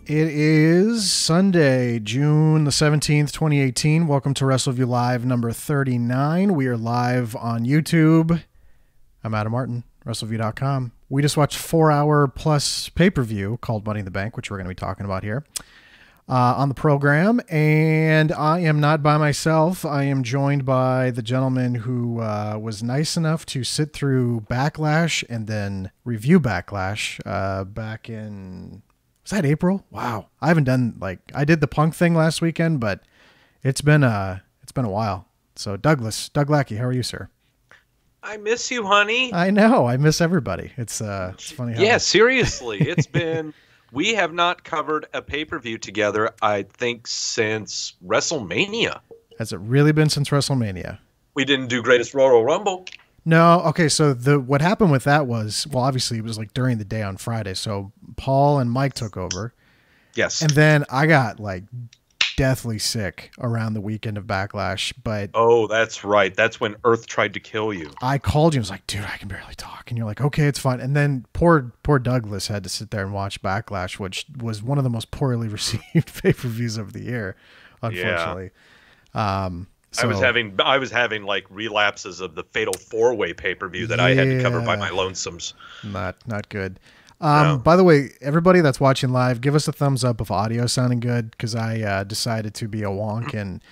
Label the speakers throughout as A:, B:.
A: It is Sunday, June the 17th, 2018. Welcome to Wrestleview Live number 39. We are live on YouTube. I'm Adam Martin, Wrestleview.com. We just watched 4-hour plus pay-per-view called Money in the Bank, which we're going to be talking about here on the program. And I am not by myself. I am joined by the gentleman who was nice enough to sit through Backlash and then review Backlash back in... Was that April? Wow. I haven't done I did the Punk thing last weekend, but it's been a while. So Doug Lackey, how are you, sir?
B: I miss you, honey.
A: I know. I miss everybody. It's funny.
B: Yeah, seriously. It's been, we have not covered a pay-per-view together, I think, since WrestleMania.
A: Has it really been since WrestleMania?
B: We didn't do Greatest Royal Rumble.
A: No. Okay. So what happened with that was, well, obviously it was during the day on Friday. So Paul and Mike took over.
B: Yes.
A: And then I got deathly sick around the weekend of Backlash. But
B: oh, that's right. That's when Earth tried to kill you.
A: I called you and was like, dude, I can barely talk. And you're like, okay, it's fine. And then poor Douglas had to sit there and watch Backlash, which was one of the most poorly received pay-per-views of the year, unfortunately.
B: Yeah. So, I was having relapses of the Fatal 4-Way pay-per-view that I had to cover by my lonesomes.
A: Not good.
B: No.
A: By the way, everybody that's watching live, give us a thumbs up if audio sounding good, because I decided to be a wonk, and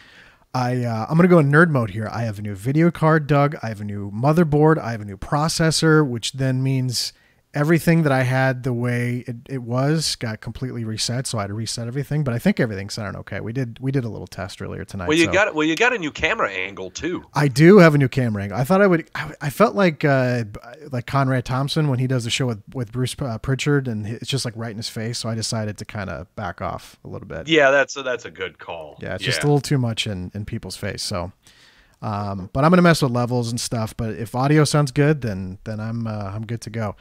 A: I'm going to go in nerd mode here. I have a new video card, Doug. I have a new motherboard. I have a new processor, which then means everything that I had the way it was got completely reset, so I had to reset everything. But I think everything sounded okay. We did a little test earlier tonight.
B: Well, you got a new camera angle too.
A: I do have a new camera angle. I thought I felt like Conrad Thompson when he does the show with Bruce Pritchard, and it's just right in his face. So I decided to kind of back off a little bit.
B: Yeah, that's a good call.
A: Yeah, it's just a little too much in people's face. So, but I'm gonna mess with levels and stuff. But if audio sounds good, then I'm good to go.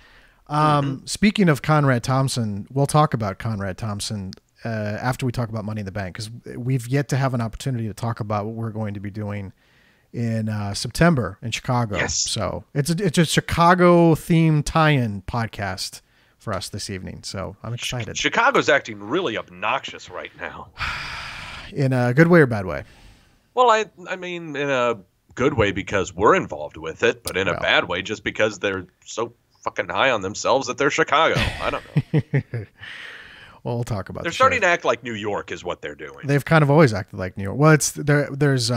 A: Speaking of Conrad Thompson, we'll talk about Conrad Thompson after we talk about Money in the Bank, because we've yet to have an opportunity to talk about what we're going to be doing in September in Chicago.
B: Yes.
A: So it's a Chicago themed tie-in podcast for us this evening. So I'm excited.
B: Chicago's acting really obnoxious right now.
A: In a good way or bad way?
B: Well, I mean in a good way because we're involved with it, but in a bad way just because they're so fucking high on themselves that they're Chicago. I don't know.
A: Well, we'll talk about.
B: They're starting to act like New York is what they're doing.
A: They've kind of always acted like New York. Well, there's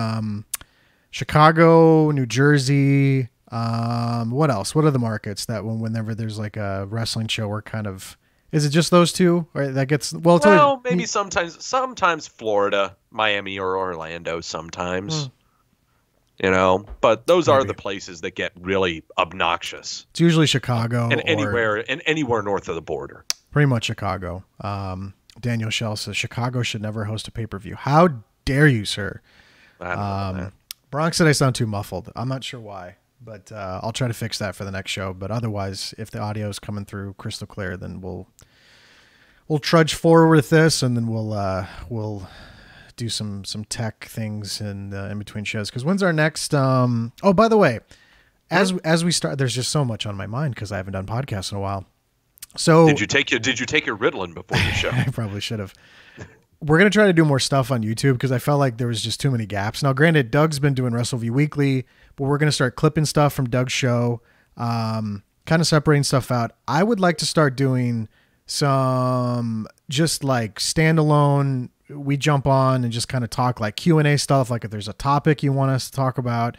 A: Chicago, New Jersey. What else? What are the markets that whenever there's a wrestling show, we're kind of, is it just those two? Or that gets
B: maybe sometimes Florida, Miami, or Orlando sometimes. But those are the places that get really obnoxious.
A: It's usually Chicago
B: and anywhere north of the border.
A: Pretty much Chicago. Daniel Schell says Chicago should never host a pay-per-view. How dare you, sir?
B: I don't know that.
A: Bronx said I sound too muffled. I'm not sure why, but I'll try to fix that for the next show. But otherwise, if the audio is coming through crystal clear, then we'll trudge forward with this, and then we'll do some tech things in between shows. Because when's our next? Oh, by the way, as we start, there's just so much on my mind because I haven't done podcasts in a while. So
B: did you take your Ritalin before the show?
A: I probably should have. We're gonna try to do more stuff on YouTube because I felt like there was just too many gaps. Now, granted, Doug's been doing Wrestleview Weekly, but we're gonna start clipping stuff from Doug's show, kind of separating stuff out. I would like to start doing some just standalone. We jump on and just kind of talk Q&A stuff. If there's a topic you want us to talk about.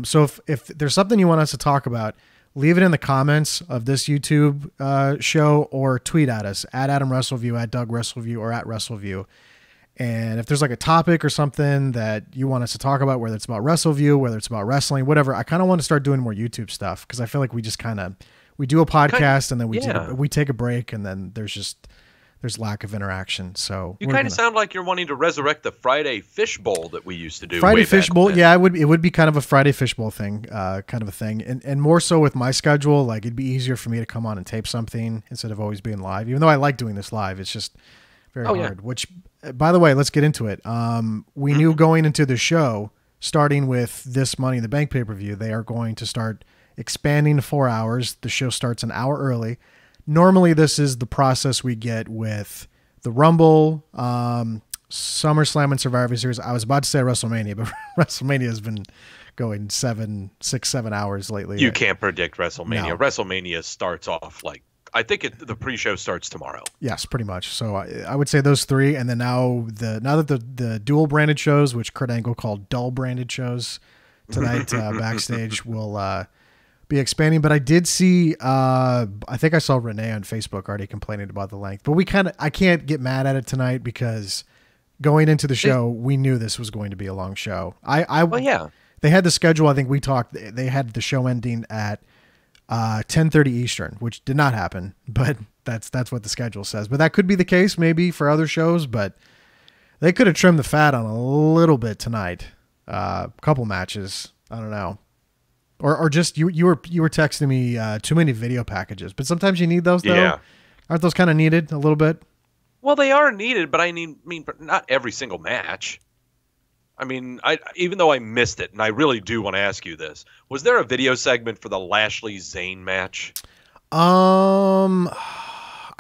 A: So if there's something you want us to talk about, leave it in the comments of this YouTube show or tweet at us at Adam Wrestleview, at Doug Wrestleview, or at Wrestleview. And if there's a topic or something that you want us to talk about, whether it's about Wrestleview, whether it's about wrestling, whatever, I kind of want to start doing more YouTube stuff because I feel like we just we do a podcast and then we take a break and then there's lack of interaction. So
B: you kind of sound like you're wanting to resurrect the Friday Fishbowl that we used to do.
A: Friday Fishbowl, yeah, it would be kind of a Friday Fishbowl thing, kind of a thing, and more so with my schedule. It'd be easier for me to come on and tape something instead of always being live. Even though I like doing this live, it's just very hard. Yeah. Which, by the way, let's get into it. We knew going into the show, starting with this Money in the Bank pay-per-view, they are going to start expanding to 4 hours. The show starts an hour early. Normally, this is the process we get with the Rumble, SummerSlam and Survivor Series. I was about to say WrestleMania, but WrestleMania has been going 7 hours lately.
B: You can't predict WrestleMania.
A: No.
B: WrestleMania starts off like, I think the pre-show starts tomorrow.
A: Yes, pretty much. So I would say those three, and then now that the dual branded shows, which Kurt Angle called dull branded shows tonight backstage, will be expanding. But I did see, I think I saw Renee on Facebook already complaining about the length, but I can't get mad at it tonight because going into the show, we knew this was going to be a long show.
B: Well, yeah.
A: They had the schedule. I think we talked. They had the show ending at 10:30 Eastern, which did not happen, but that's what the schedule says. But that could be the case maybe for other shows, but they could have trimmed the fat on a little bit tonight. Couple matches. I don't know. Or just you were texting me too many video packages, but sometimes you need those though.
B: Yeah.
A: Aren't those kind of needed a little bit?
B: Well, they are needed, but I mean not every single match. I mean, even though I missed it, and I really do want to ask you this, was there a video segment for the Lashley Zayn match?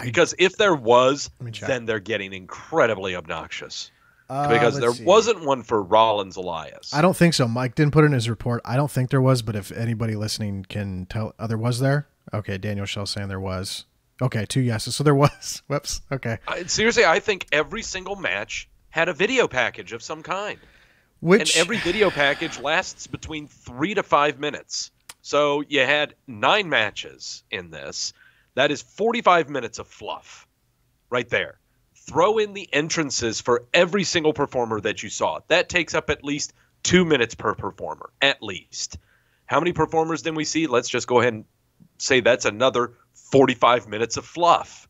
B: Because if there was, then they're getting incredibly obnoxious. Because there wasn't one for Rollins Elias.
A: I don't think so. Mike didn't put it in his report. I don't think there was, but if anybody listening can tell, there was there? Okay, Daniel Shell saying there was. Okay, 2 yeses. So there was. Whoops. Okay.
B: Seriously, I think every single match had a video package of some kind. And every video package lasts between 3 to 5 minutes. So you had 9 matches in this. That is 45 minutes of fluff right there. Throw in the entrances for every single performer that you saw. That takes up at least 2 minutes per performer, at least. How many performers did we see? Let's just go ahead and say that's another 45 minutes of fluff.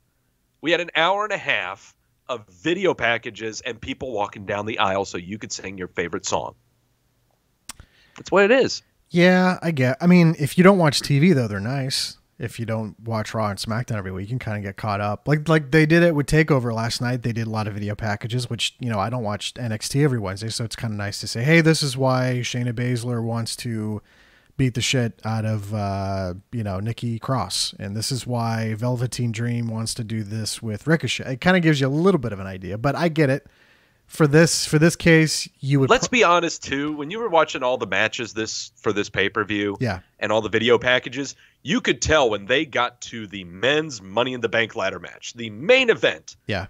B: We had an hour and a half of video packages and people walking down the aisle so you could sing your favorite song. That's what it is.
A: Yeah, I mean, if you don't watch TV, though, they're nice. If you don't watch Raw and SmackDown every week, you can kind of get caught up. Like they did it with TakeOver last night. They did a lot of video packages, which, I don't watch NXT every Wednesday, so it's kind of nice to say, hey, this is why Shayna Baszler wants to beat the shit out of, Nikki Cross. And this is why Velveteen Dream wants to do this with Ricochet. It kind of gives you a little bit of an idea, but I get it. For this case, you would.
B: Let's be honest too. When you were watching all the matches for this pay-per-view, and all the video packages, you could tell when they got to the men's Money in the Bank ladder match, the main event.
A: Yeah.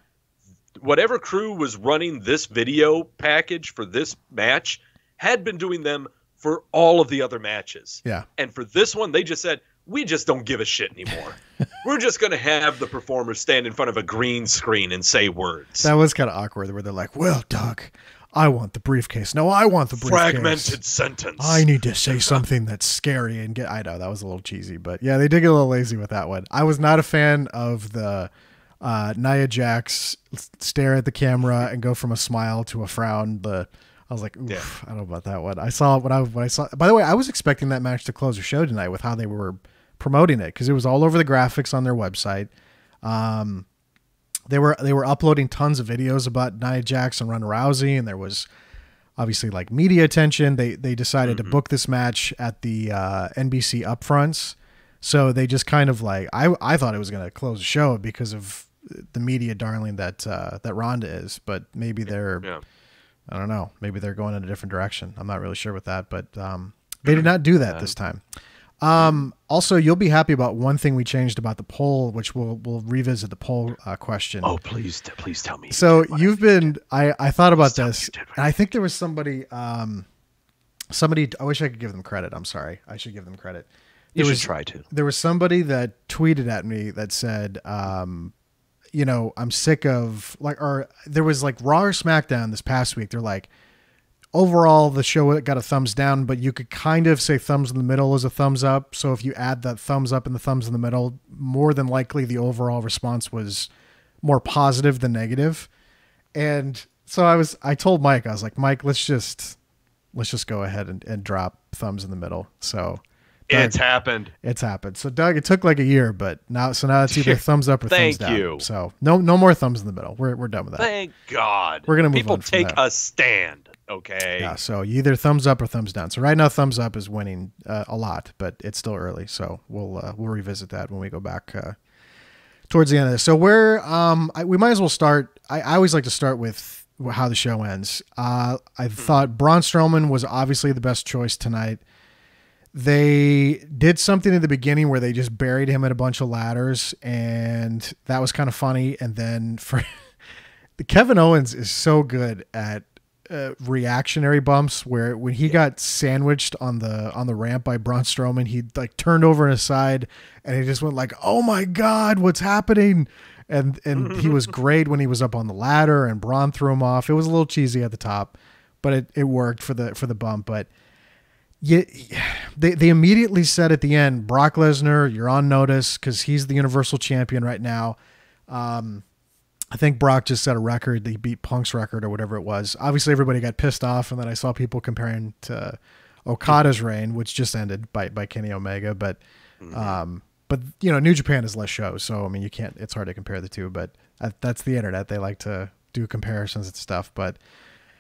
B: Whatever crew was running this video package for this match had been doing them for all of the other matches.
A: Yeah.
B: And for this one, they just said, we just don't give a shit anymore. We're just going to have the performers stand in front of a green screen and say words.
A: That was kind of awkward where they're like, well, Doug, I want the briefcase. No, I want the briefcase.
B: Fragmented sentence.
A: I need to say something that's scary and I know that was a little cheesy, but yeah, they did get a little lazy with that one. I was not a fan of the Nia Jax stare at the camera and go from a smile to a frown. I was like, oof, I don't know about that one. I saw it when I saw. By the way, I was expecting that match to close the show tonight with how they were promoting it because it was all over the graphics on their website. They were uploading tons of videos about Nia Jax and Ronda Rousey, and there was obviously like media attention. They decided to book this match at the NBC upfronts, so they just kind of like I thought it was going to close the show because of the media darling that Ronda is, but maybe they're. Yeah. I don't know. Maybe they're going in a different direction. I'm not really sure with that, but they did not do that this time. Also, you'll be happy about one thing we changed about the poll, which we'll revisit the poll question.
B: Oh, please tell me.
A: So you've been, I thought about this, and I think there was somebody, I wish I could give them credit. I'm sorry. I should give them credit.
B: You should try to.
A: There was somebody that tweeted at me that said, I'm sick of there was like Raw or SmackDown this past week. They're like, overall, the show got a thumbs down, but you could kind of say thumbs in the middle is a thumbs up. So if you add that thumbs up and the thumbs in the middle, more than likely the overall response was more positive than negative. And so I told Mike, I was like, Mike, let's just go ahead and drop thumbs in the middle. So Doug,
B: it's happened.
A: It's happened. So Doug, it took like a year, but now it's either thumbs up or thumbs down.
B: Thank you.
A: So no more thumbs in the middle. We're done with that.
B: Thank God.
A: We're gonna move
B: People
A: on from
B: take
A: that.
B: a stand. Okay.
A: Yeah. So you either thumbs up or thumbs down. So right now, thumbs up is winning a lot, but it's still early. So we'll revisit that when we go back towards the end of this. So we might as well start. I always like to start with how the show ends. I thought Braun Strowman was obviously the best choice tonight. They did something in the beginning where they just buried him in a bunch of ladders, and that was kind of funny. And then for Kevin Owens is so good at reactionary bumps, where when he got sandwiched on the ramp by Braun Strowman, he like turned over on his side and he just went like, "Oh my God, what's happening?" And he was great when he was up on the ladder and Braun threw him off. It was a little cheesy at the top, but it worked for the bump. But yeah, they immediately said at the end, Brock Lesnar, you're on notice because he's the Universal Champion right now. I think Brock just set a record. He beat Punk's record or whatever it was. Obviously, everybody got pissed off, and then I saw people comparing to Okada's reign, which just ended by Kenny Omega. But New Japan is less shows, so I mean, it's hard to compare the two. But that's the internet. They like to do comparisons and stuff. But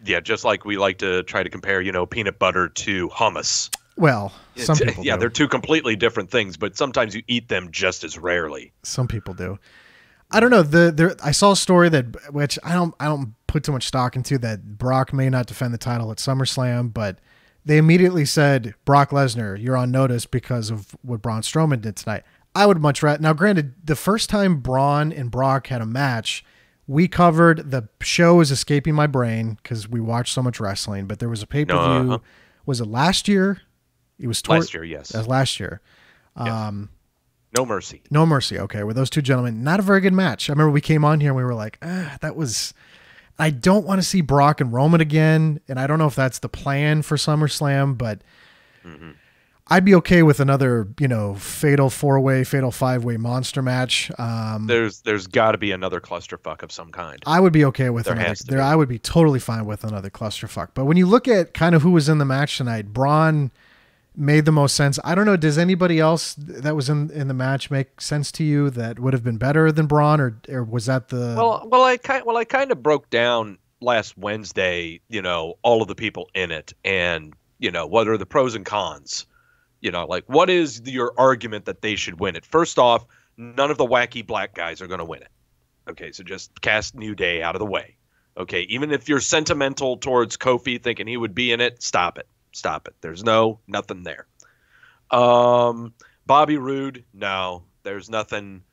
B: yeah, just like we like to try to compare, peanut butter to hummus.
A: Well, some people do.
B: They're two completely different things, but sometimes you eat them just as rarely.
A: Some people do. I don't know. I saw a story which I don't put too much stock into, that Brock may not defend the title at SummerSlam, but they immediately said, Brock Lesnar, you're on notice because of what Braun Strowman did tonight. I would much rather. Now, granted, the first time Braun and Brock had a match, we covered, the show is escaping my brain because we watched so much wrestling, but there was a pay-per-view. Was it last year? It was
B: last year, yes.
A: Last year.
B: Yes. No Mercy.
A: No Mercy. Okay. With those two gentlemen, not a very good match. I remember we came on here and we were like, that was, I don't want to see Brock and Roman again. And I don't know if that's the plan for SummerSlam, but I'd be okay with another, fatal 4-way, fatal 5-way monster match.
B: There's got to be another clusterfuck of some kind.
A: I would be okay with another. I would be totally fine with another clusterfuck. But when you look at kind of who was in the match tonight, Braun made the most sense. I don't know. Does anybody else that was in the match make sense to you that would have been better than Braun, or was that the?
B: Well, I kind of broke down last Wednesday, all of the people in it, and what are the pros and cons? Like what is your argument that they should win it? First off, none of the wacky black guys are going to win it. Okay, so just cast New Day out of the way. Okay, even if you're sentimental towards Kofi, thinking he would be in it, stop it. Stop it. There's nothing there. Bobby Roode, no, there's nothing.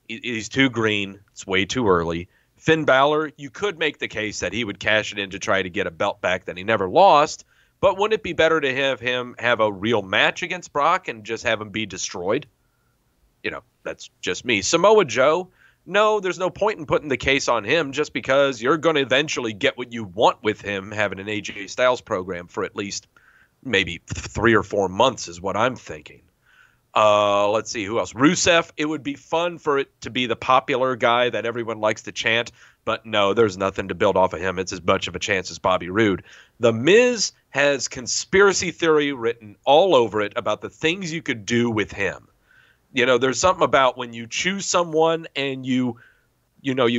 B: He's too green. It's way too early. Finn Balor, you could make the case that he would cash it in to try to get a belt back that he never lost, but wouldn't it be better to have him have a real match against Brock and just have him be destroyed? That's just me. Samoa Joe, no, there's no point in putting the case on him just because you're going to eventually get what you want with him having an AJ Styles program for at least maybe 3 or 4 months is what I'm thinking. Let's see, who else? Rusev, it would be fun for it to be the popular guy that everyone likes to chant, but no, there's nothing to build off of him. It's as much of a chance as Bobby Roode. The Miz has conspiracy theory written all over it about the things you could do with him. There's something about when you choose someone and you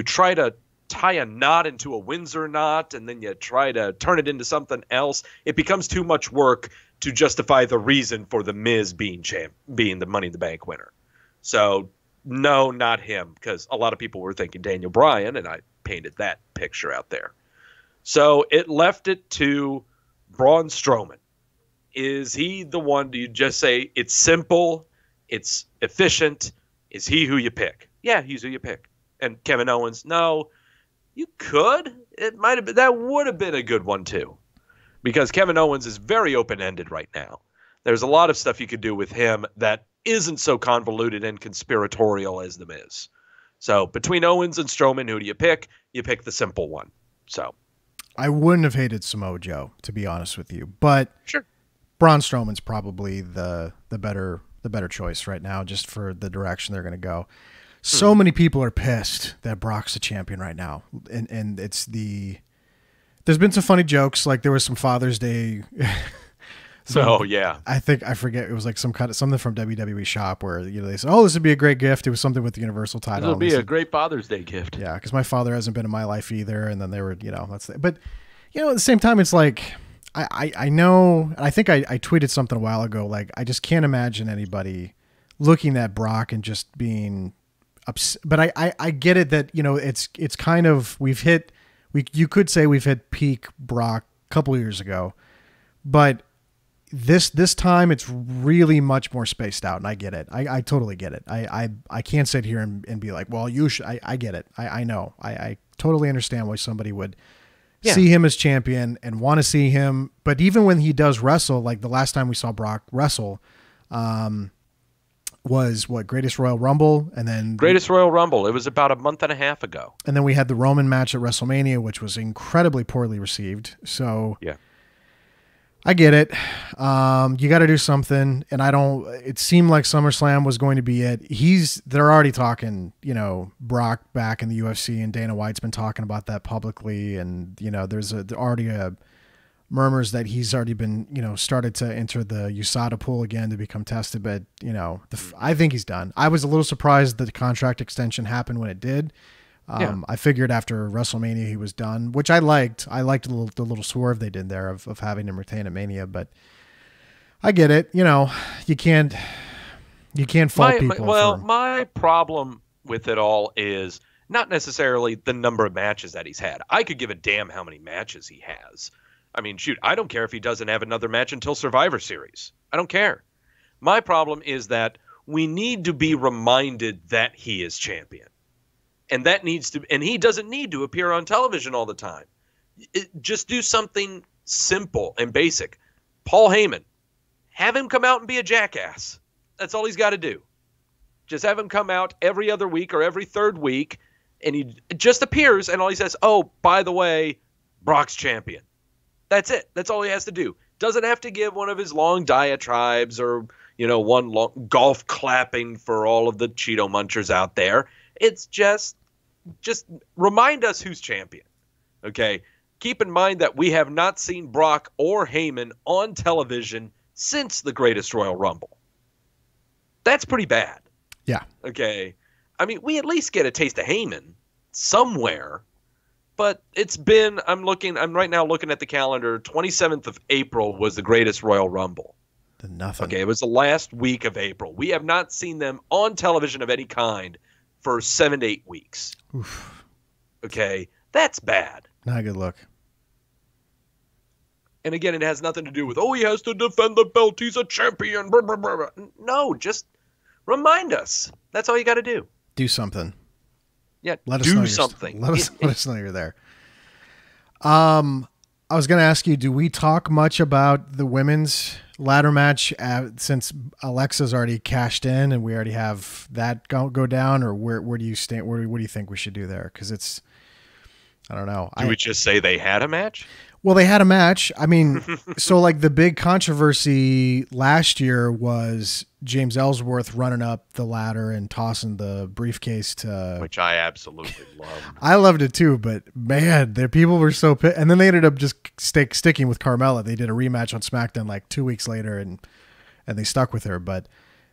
B: try to tie a knot into a Windsor knot and then you try to turn it into something else, it becomes too much work to justify the reason for the Miz being the Money in the Bank winner. So no, not him, because a lot of people were thinking Daniel Bryan, and I painted that picture out there. So it left it to Braun Strowman. Is he the one? Do you just say it's simple, it's efficient? Is he who you pick? Yeah, he's who you pick. And Kevin Owens, no. You could. It might have been. That would have been a good one too, because Kevin Owens is very open-ended right now. There's a lot of stuff you could do with him that isn't so convoluted and conspiratorial as The Miz. So between Owens and Strowman, who do you pick? You pick the simple one. So
A: I wouldn't have hated Samoa Joe, to be honest with you, but
B: sure,
A: Braun Strowman's probably the better choice right now, just for the direction they're going to go. So many people are pissed that Brock's the champion right now. And there's been some funny jokes. Like there was some Father's Day.
B: Yeah.
A: I forget. It was like something from WWE Shop where, they said, oh, this would be a great gift. It was something with the Universal title.
B: It'll be a great Father's Day gift.
A: Yeah. Cause my father hasn't been in my life either. And then they were, but at the same time, it's like, I know, I think I tweeted something a while ago. Like, I just can't imagine anybody looking at Brock and just being but I get it that, it's kind of, you could say we've hit peak Brock a couple years ago, but this time it's really much more spaced out, and I get it. I totally get it. I can't sit here and be like, well, you should. I get it. I know. I totally understand why somebody would see him as champion and want to see him. But even when he does wrestle, like the last time we saw Brock wrestle, was Greatest Royal Rumble, and then
B: Greatest Royal Rumble. It was about a month and a half ago.
A: And then we had the Roman match at WrestleMania, which was incredibly poorly received. So
B: yeah.
A: I get it. You got to do something. And it seemed like SummerSlam was going to be it. They're already talking, Brock back in the UFC, and Dana White's been talking about that publicly. And, there's already murmurs that he's already been, started to enter the USADA pool again to become tested. But, I think he's done. I was a little surprised that the contract extension happened when it did. I figured after WrestleMania he was done, which I liked. I liked the little swerve they did there of having him retain at Mania, but I get it. You can't fault people.
B: My problem with it all is not necessarily the number of matches that he's had. I could give a damn how many matches he has. I mean, shoot, I don't care if he doesn't have another match until Survivor Series. I don't care. My problem is that we need to be reminded that he is champion. And he doesn't need to appear on television all the time. Just do something simple and basic. Paul Heyman, have him come out and be a jackass. That's all he's got to do. Just have him come out every other week or every third week, and he just appears, and all he says, oh, by the way, Brock's champion. That's it. That's all he has to do. Doesn't have to give one of his long diatribes or, one long golf clapping for all of the Cheeto munchers out there. It's just remind us who's champion, okay? Keep in mind that we have not seen Brock or Heyman on television since the Greatest Royal Rumble. That's pretty bad.
A: Yeah.
B: Okay. I mean, we at least get a taste of Heyman somewhere, but it's been, I'm right now looking at the calendar, 27th of April was the Greatest Royal Rumble.
A: Nothing.
B: Okay, it was the last week of April. We have not seen them on television of any kind for 7 to 8 weeks.
A: Oof.
B: Okay, that's bad.
A: Not a good look.
B: And again, it has nothing to do with, he has to defend the belt, he's a champion. Blah, blah, blah. No, just remind us. That's all you got to do.
A: Do something.
B: Yeah,
A: let us know
B: something.
A: Let us know you're there. I was going to ask you, do we talk much about the women's ladder match since Alexa's already cashed in and we already have that go down, or where do you stand? What do you think we should do there? Because I don't know.
B: Do we just say they had a match?
A: Well, they had a match. I mean, so like the big controversy last year was James Ellsworth running up the ladder and tossing the briefcase to...
B: Which I absolutely loved.
A: I loved it too, but man, the people were so pissed. And then they ended up just sticking with Carmella. They did a rematch on SmackDown like 2 weeks later, and they stuck with her. But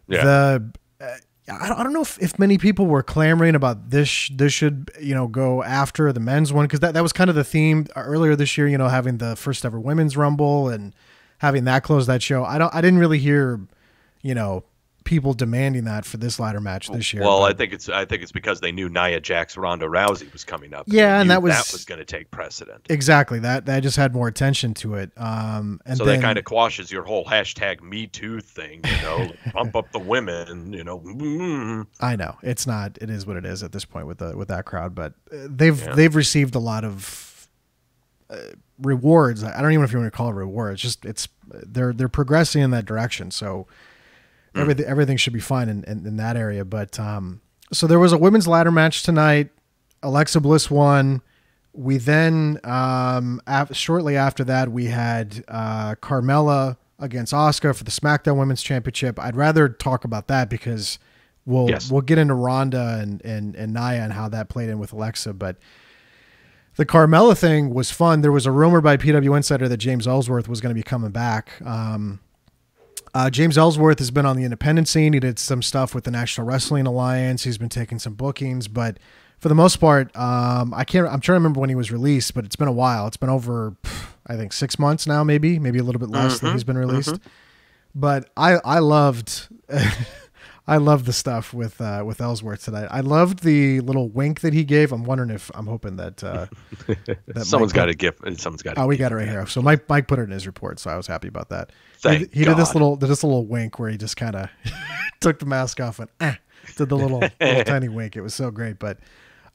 A: I don't know if many people were clamoring about this should, go after the men's one, because that was kind of the theme earlier this year, having the first ever women's rumble and having that close that show. I didn't really hear, people demanding that for this ladder match this year.
B: Well, I think it's because they knew Nia Jax Ronda Rousey was coming up.
A: Yeah, and that was
B: going to take precedent.
A: Exactly. That just had more attention to it. And
B: so that kind of quashes your whole #MeToo thing, bump up the women,
A: I know it is what it is at this point with that crowd, but they've received a lot of rewards. I don't even know if you want to call it rewards. Just they're progressing in that direction. So everything should be fine in that area. But so there was a women's ladder match tonight. Alexa Bliss won. We then shortly after that we had Carmella against Asuka for the SmackDown Women's Championship. I'd rather talk about that because we'll get into Ronda and Nia and how that played in with Alexa. But the Carmella thing was fun. There was a rumor by PW Insider that James Ellsworth was going to be coming back. James Ellsworth has been on the independent scene. He did some stuff with the National Wrestling Alliance. He's been taking some bookings, but for the most part, I'm trying to remember when he was released, but it's been a while. It's been over, I think 6 months now, maybe a little bit less that he's been released. But I loved I love the stuff with Ellsworth tonight. I loved the little wink that he gave. I'm hoping that that
B: someone's got a gift. Someone's got.
A: Oh, we got it right here. So Mike put it in his report, so I was happy about that.
B: He
A: did this little wink where he just kind of took the mask off and did the little tiny wink. It was so great, but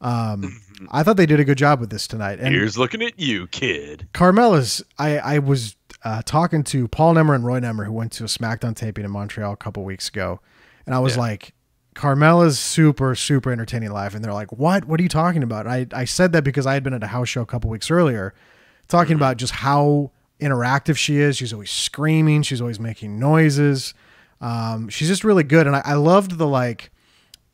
A: I thought they did a good job with this tonight. And
B: here's looking at you, kid.
A: Carmella's. I was talking to Paul Nemmer and Roy Nemmer, who went to a SmackDown taping in Montreal a couple weeks ago. And I was like, Carmella's super, super entertaining live. And they're like, what? What are you talking about? I said that because I had been at a house show a couple weeks earlier talking about just how interactive she is. She's always screaming. She's always making noises. She's just really good. And I loved the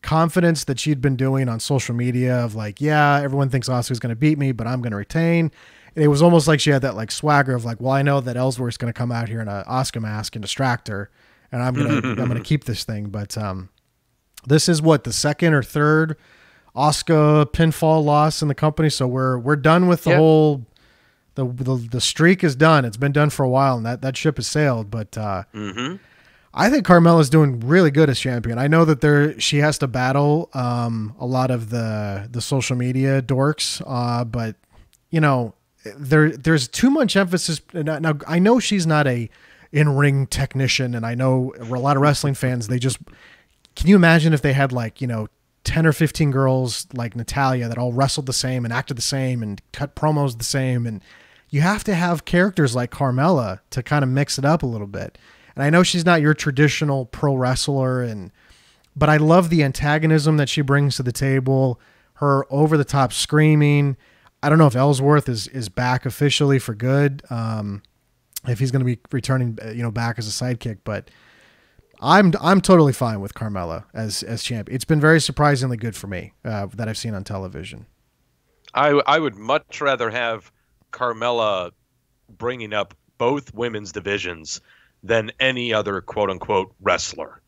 A: confidence that she'd been doing on social media of everyone thinks Asuka's going to beat me, but I'm going to retain. It was almost like she had that swagger of well, I know that Ellsworth's going to come out here in an Asuka mask and distract her. And I'm gonna keep this thing, but this is the second or third Asuka pinfall loss in the company. So we're done with the whole the streak is done. It's been done for a while, and that ship has sailed. But I think Carmella's doing really good as champion. I know that she has to battle a lot of the social media dorks, but there's too much emphasis. Now I know she's not a in-ring technician, and I know a lot of wrestling fans, can you imagine if they had 10 or 15 girls like Natalya that all wrestled the same and acted the same and cut promos the same, and you have to have characters like Carmella to kind of mix it up a little bit. And I know she's not your traditional pro wrestler, but I love the antagonism that she brings to the table, her over-the-top screaming. I don't know if Ellsworth is back officially for good, if he's going to be returning, back as a sidekick, but I'm totally fine with Carmella as champion. It's been very surprisingly good for me that I've seen on television.
B: I would much rather have Carmella bringing up both women's divisions than any other quote unquote wrestler.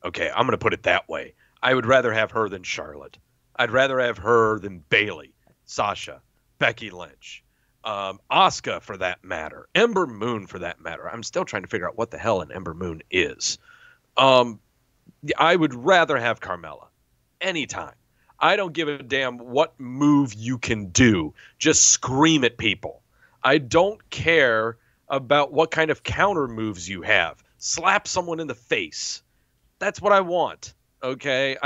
B: Okay, I'm going to put it that way. I would rather have her than Charlotte. I'd rather have her than Bayley, Sasha, Becky Lynch. Asuka for that matter, Ember Moon for that matter. I'm still trying to figure out what the hell an Ember Moon is. I would rather have Carmella anytime. I don't give a damn what move you can do. Just scream at people. I don't care about what kind of counter moves you have. Slap someone in the face. That's what I want. Okay?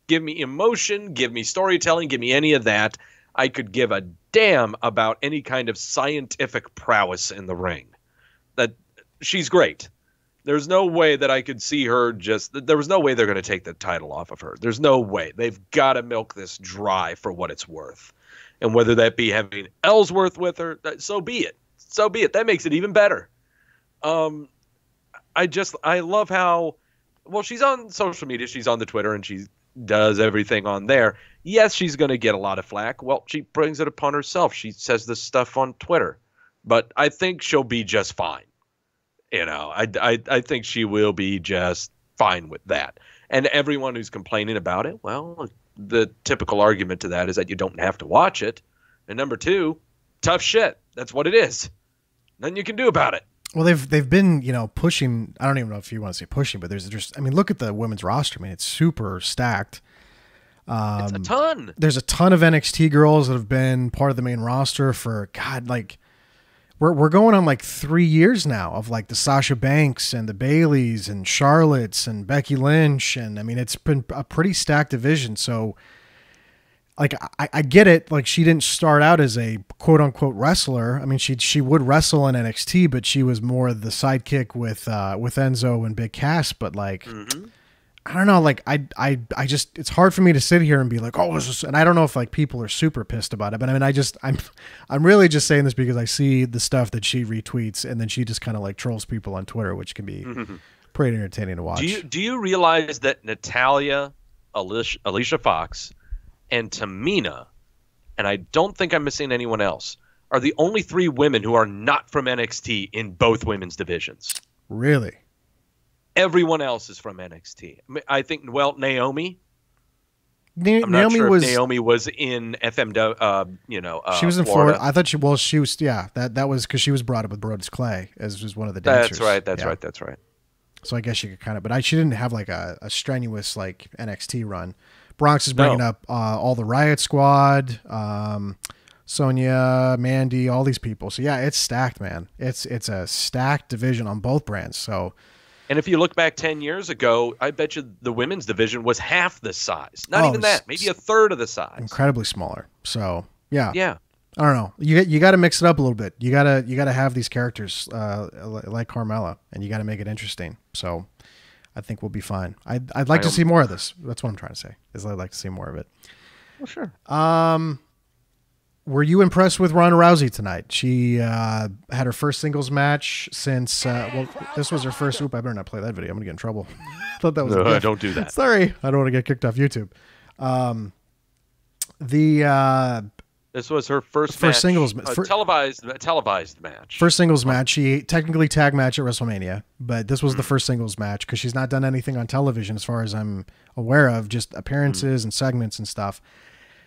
B: Give me emotion, give me storytelling, give me any of that. I could give a damn about any kind of scientific prowess in the ring. That she's great. There's no way that I could see her there was no way they're going to take the title off of her. There's no way. They've got to milk this dry for what it's worth. And whether that be having Ellsworth with her, so be it. So be it. That makes it even better. I love how, she's on social media. She's on the Twitter and she does everything on there. Yes, she's going to get a lot of flack. Well, she brings it upon herself. She says this stuff on Twitter, but I think she'll be just fine. I think she will be just fine with that. And everyone who's complaining about it, well, the typical argument to that is that you don't have to watch it. And number two, tough shit. That's what it is. Nothing you can do about it.
A: Well, they've been, pushing. I don't even know if you want to say pushing, but look at the women's roster. It's super stacked.
B: It's a ton.
A: There's a ton of NXT girls that have been part of the main roster for we're going on 3 years now of the Sasha Banks and the Baileys and Charlottes and Becky Lynch, and it's been a pretty stacked division. So I get it. She didn't start out as a quote unquote wrestler. She would wrestle in NXT, but she was more the sidekick with Enzo and Big Cass. But I don't know. I just, it's hard for me to sit here and be oh, this is, and I don't know if people are super pissed about it, but I'm really just saying this because I see the stuff that she retweets and then she just kind of trolls people on Twitter, which can be pretty entertaining to watch.
B: Do you realize that Natalya, Alicia Fox, and Tamina, and I don't think I'm missing anyone else, are the only three women who are not from NXT in both women's divisions?
A: Really?
B: Everyone else is from NXT. I think, Naomi.
A: I'm
B: not sure if Naomi was in FMW.
A: She was in Florida. I thought she was. Yeah, that was because she was brought up with Brodus Clay as was one of the dancers.
B: That's right. That's right.
A: So I guess you could kind of, but she didn't have like a strenuous like NXT run. Bronx is bringing up all the Riot Squad, Sonya, Mandy, all these people. So yeah, it's stacked, man. It's a stacked division on both brands. So,
B: and if you look back 10 years ago, I bet you the women's division was half this size. Not even that, maybe a third of the size.
A: Incredibly smaller. So yeah.
B: Yeah.
A: I don't know. You got to mix it up a little bit. You gotta have these characters like Carmella, and you got to make it interesting. So I think we'll be fine. I'd like to see more of this. That's what I'm trying to say. Is I'd like to see more of it.
B: Well, sure.
A: Were you impressed with Ronda Rousey tonight? She had her first singles match since. Well, this was her first. Oop! I better not play that video. I'm gonna get in trouble. I thought that was.
B: No, don't do that.
A: Sorry, I don't want to get kicked off YouTube.
B: This was her first
A: singles
B: televised match.
A: First singles match. She technically tag match at WrestleMania, but this was the first singles match because she's not done anything on television as far as I'm aware of, just appearances and segments and stuff.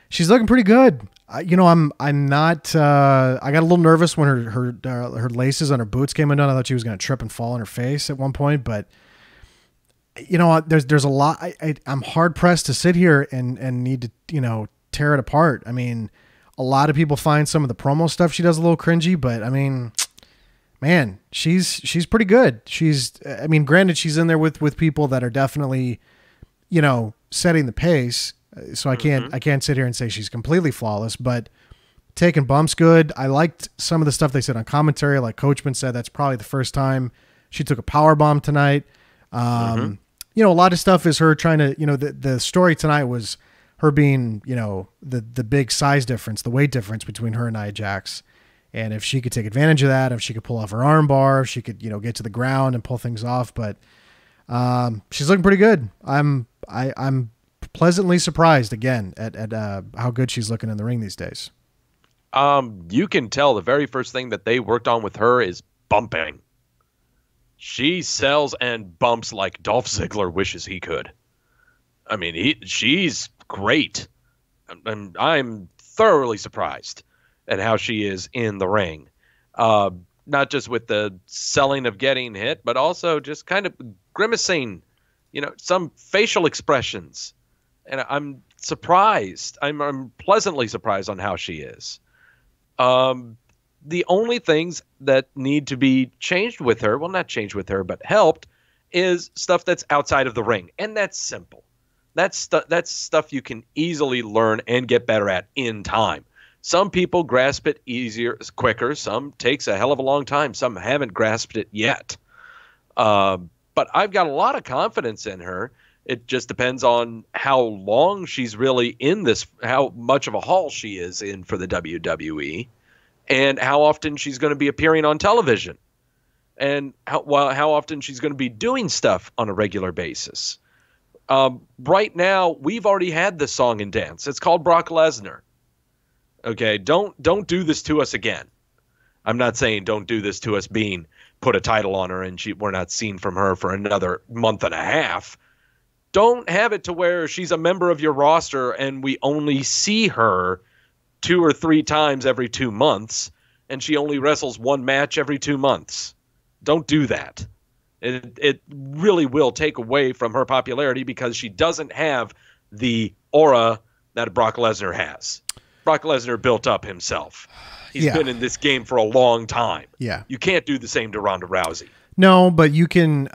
A: She's looking pretty good. I'm not. I got a little nervous when her laces on her boots came undone. I thought she was going to trip and fall on her face at one point, but there's a lot. I'm hard pressed to sit here and need to tear it apart. I mean. A lot of people find some of the promo stuff she does a little cringy, but I mean, man, she's pretty good. Granted, she's in there with people that are definitely, setting the pace. So I can't sit here and say she's completely flawless, but taking bumps good. I liked some of the stuff they said on commentary. Like Coachman said, that's probably the first time she took a power bomb tonight. A lot of stuff is her trying to, the story tonight was her being, the big size difference, the weight difference between her and Nia Jax. And if she could take advantage of that, if she could pull off her arm bar, if she could, get to the ground and pull things off. But she's looking pretty good. I'm pleasantly surprised again at how good she's looking in the ring these days.
B: You can tell the very first thing that they worked on with her is bumping. She sells and bumps like Dolph Ziggler wishes he could. I mean, she's great. I'm thoroughly surprised at how she is in the ring. Not just with the selling of getting hit, but also just kind of grimacing, some facial expressions. And I'm surprised. I'm pleasantly surprised on how she is. The only things that need to be changed with her, well, not changed with her, but helped, is stuff that's outside of the ring. And that's simple. That's stuff you can easily learn and get better at in time. Some people grasp it quicker. Some takes a hell of a long time. Some haven't grasped it yet. But I've got a lot of confidence in her. It just depends on how long she's really in this, how much of a haul she is in for the WWE, and how often she's going to be appearing on television, and how often she's going to be doing stuff on a regular basis. Right now, we've already had this song and dance. It's called Brock Lesnar. Okay, don't do this to us again. I'm not saying don't do this to us being put a title on her and we're not seen from her for another month and a half. Don't have it to where she's a member of your roster and we only see her 2 or 3 times every 2 months and she only wrestles 1 match every 2 months. Don't do that. It really will take away from her popularity because she doesn't have the aura that Brock Lesnar has. Brock Lesnar built up himself. He's been in this game for a long time.
A: Yeah.
B: You can't do the same to Ronda Rousey.
A: No, but you can,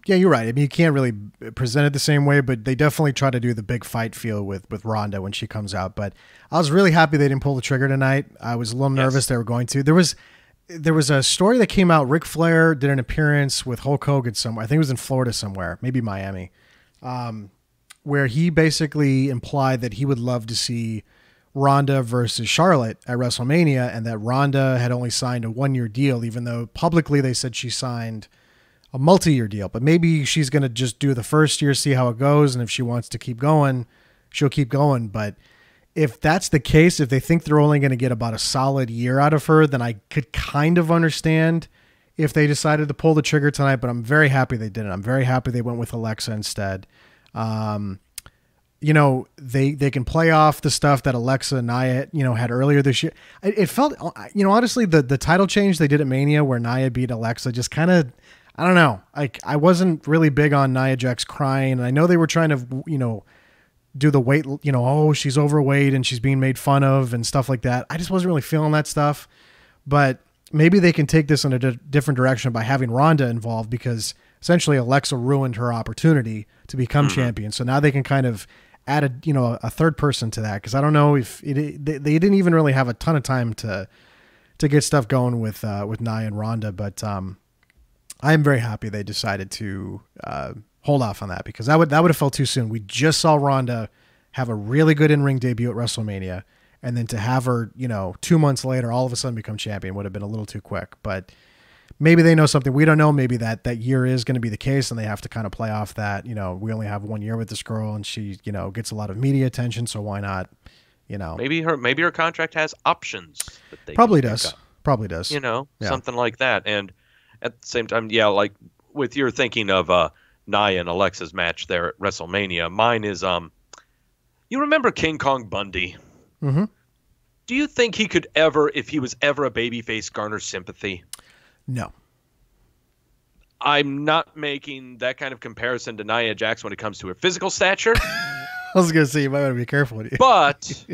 A: you're right. I mean, you can't really present it the same way, but they definitely try to do the big fight feel with Ronda when she comes out. But I was really happy they didn't pull the trigger tonight. I was a little nervous they were going to. There was a story that came out. Ric Flair did an appearance with Hulk Hogan somewhere. I think it was in Florida somewhere, maybe Miami, where he basically implied that he would love to see Ronda versus Charlotte at WrestleMania, and that Ronda had only signed a 1-year deal, even though publicly they said she signed a multi-year deal. But maybe she's going to just do the first year, see how it goes, and if she wants to keep going, she'll keep going. But if that's the case, if they think they're only going to get about a solid year out of her, then I could kind of understand if they decided to pull the trigger tonight, but I'm very happy they didn't. I'm very happy they went with Alexa instead. They can play off the stuff that Alexa and Nia, had earlier this year. It felt, honestly, the title change they did at Mania where Nia beat Alexa just kind of, I don't know. Like, I wasn't really big on Nia Jax crying. And I know they were trying to, do the weight, oh, she's overweight and she's being made fun of and stuff like that. I just wasn't really feeling that stuff. But maybe they can take this in a different direction by having Ronda involved, because essentially Alexa ruined her opportunity to become champion. So now they can kind of add a third person to that. Because I don't know if they didn't even really have a ton of time to get stuff going with Nia and Ronda. But I'm very happy they decided to hold off on that, because that would have felt too soon. We just saw Ronda have a really good in-ring debut at WrestleMania, and then to have her, 2 months later, all of a sudden become champion would have been a little too quick. But maybe they know something we don't know. Maybe that year is going to be the case, and they have to kind of play off that. We only have 1 year with this girl, and she, gets a lot of media attention. So why not?
B: Maybe her contract has options that they
A: probably does. Probably does.
B: Something like that. And at the same time, like with your thinking of Nia and Alexa's match there at WrestleMania, mine is you remember King Kong Bundy?
A: Mm-hmm.
B: Do you think he could ever, if he was ever a babyface, garner sympathy?
A: No.
B: I'm not making that kind of comparison to Nia Jax when it comes to her physical stature.
A: I was going to say, you might want to be careful with you.
B: But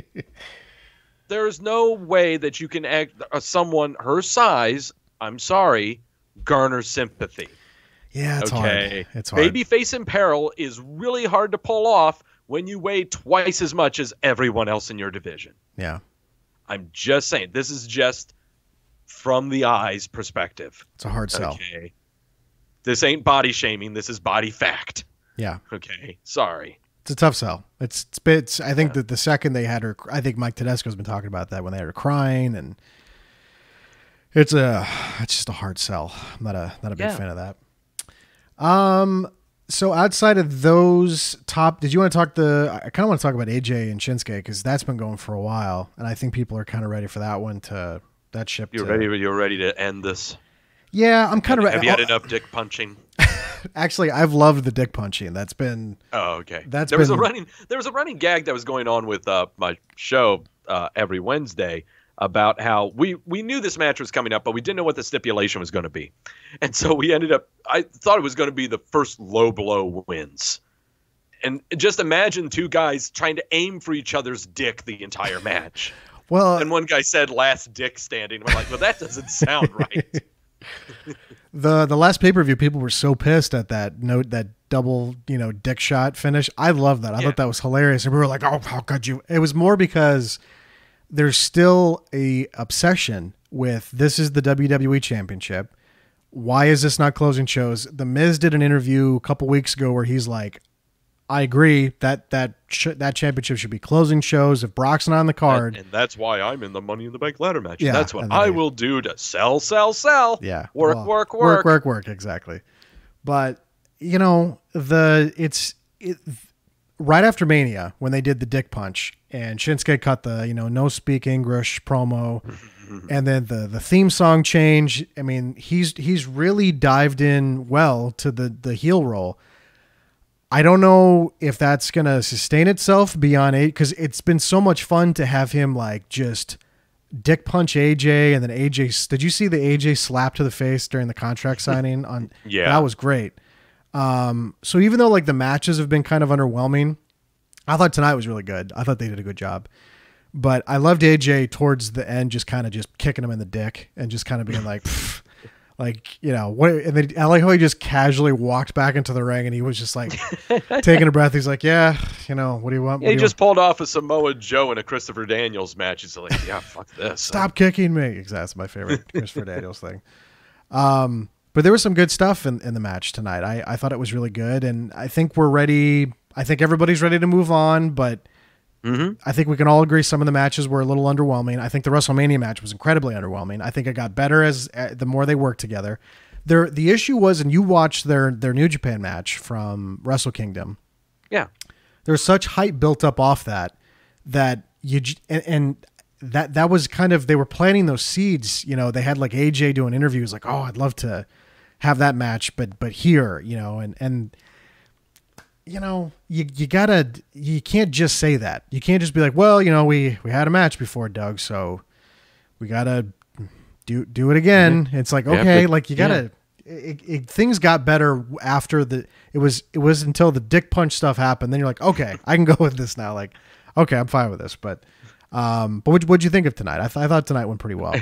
B: there's no way that you can act someone her size, I'm sorry, garner sympathy.
A: Yeah, it's hard. It's hard.
B: Babyface in peril is really hard to pull off when you weigh twice as much as everyone else in your division.
A: Yeah.
B: I'm just saying, this is just from the eyes perspective.
A: It's a hard sell.
B: Okay. This ain't body shaming. This is body fact.
A: Yeah.
B: Okay. Sorry.
A: It's a tough sell. It's I think that the second they had her, I think Mike Tedesco's been talking about that when they had her crying, and it's just a hard sell. I'm not a big fan of that. So outside of those did you want to talk I kind of want to talk about AJ and Shinsuke, because that's been going for a while, and I think people are kind of ready for that one You're
B: ready to end this?
A: Yeah, I'm kind of ready.
B: Have you had enough dick punching?
A: Actually, I've loved the dick punching. That's been
B: okay. There was a running gag that was going on with my show every Wednesday about how we knew this match was coming up, but we didn't know what the stipulation was going to be. And so I thought it was going to be the first low blow wins. And just imagine two guys trying to aim for each other's dick the entire match.
A: Well,
B: and one guy said last dick standing. I'm like, well, that doesn't sound right.
A: The last pay-per-view, people were so pissed at that double, dick shot finish. I love that. I thought that was hilarious. And we were like, oh, how could you? It was more because there's still a obsession with, this is the WWE Championship. Why is this not closing shows? The Miz did an interview a couple weeks ago where he's like, I agree that championship should be closing shows if Brock's not on the card.
B: And that's why I'm in the Money in the Bank ladder match. Yeah, that's what I will do to sell.
A: Yeah.
B: Work.
A: Exactly. But, right after Mania, when they did the dick punch and Shinsuke cut the, no speak English promo, and then the theme song change. I mean, he's really dived in well to the heel role. I don't know if that's going to sustain itself beyond 8, because it's been so much fun to have him like just dick punch AJ, and then AJ. Did you see the AJ slap to the face during the contract signing? Yeah, that was great. So even though like the matches have been kind of underwhelming, I thought tonight was really good. I thought they did a good job. But I loved AJ towards the end, just kicking him in the dick and just kind of being like, what? And then I like how he just casually walked back into the ring and he was just like taking a breath. He's like, yeah, what do you want?
B: He just pulled off a Samoa Joe in a Christopher Daniels match. He's like, yeah, fuck this.
A: Stop kicking me. Exactly. That's my favorite Christopher Daniels thing. But there was some good stuff in the match tonight. I thought it was really good, and I think we're ready. I think everybody's ready to move on, but I think we can all agree some of the matches were a little underwhelming. I think the WrestleMania match was incredibly underwhelming. I think it got better as the more they worked together. The issue was, and you watched their New Japan match from Wrestle Kingdom.
B: Yeah,
A: there's such hype built up off that you and that was kind of, they were planting those seeds. They had like AJ doing interviews like, oh, I'd love to have that match, but here, and you can't just say that. You can't just be like, well, we had a match before, Doug, so we gotta do it again. It's like, okay, like you gotta things got better after it was until the dick punch stuff happened. Then you're like, okay, I can go with this now. Like, okay, I'm fine with this. But what'd you think of tonight? I thought tonight went pretty well.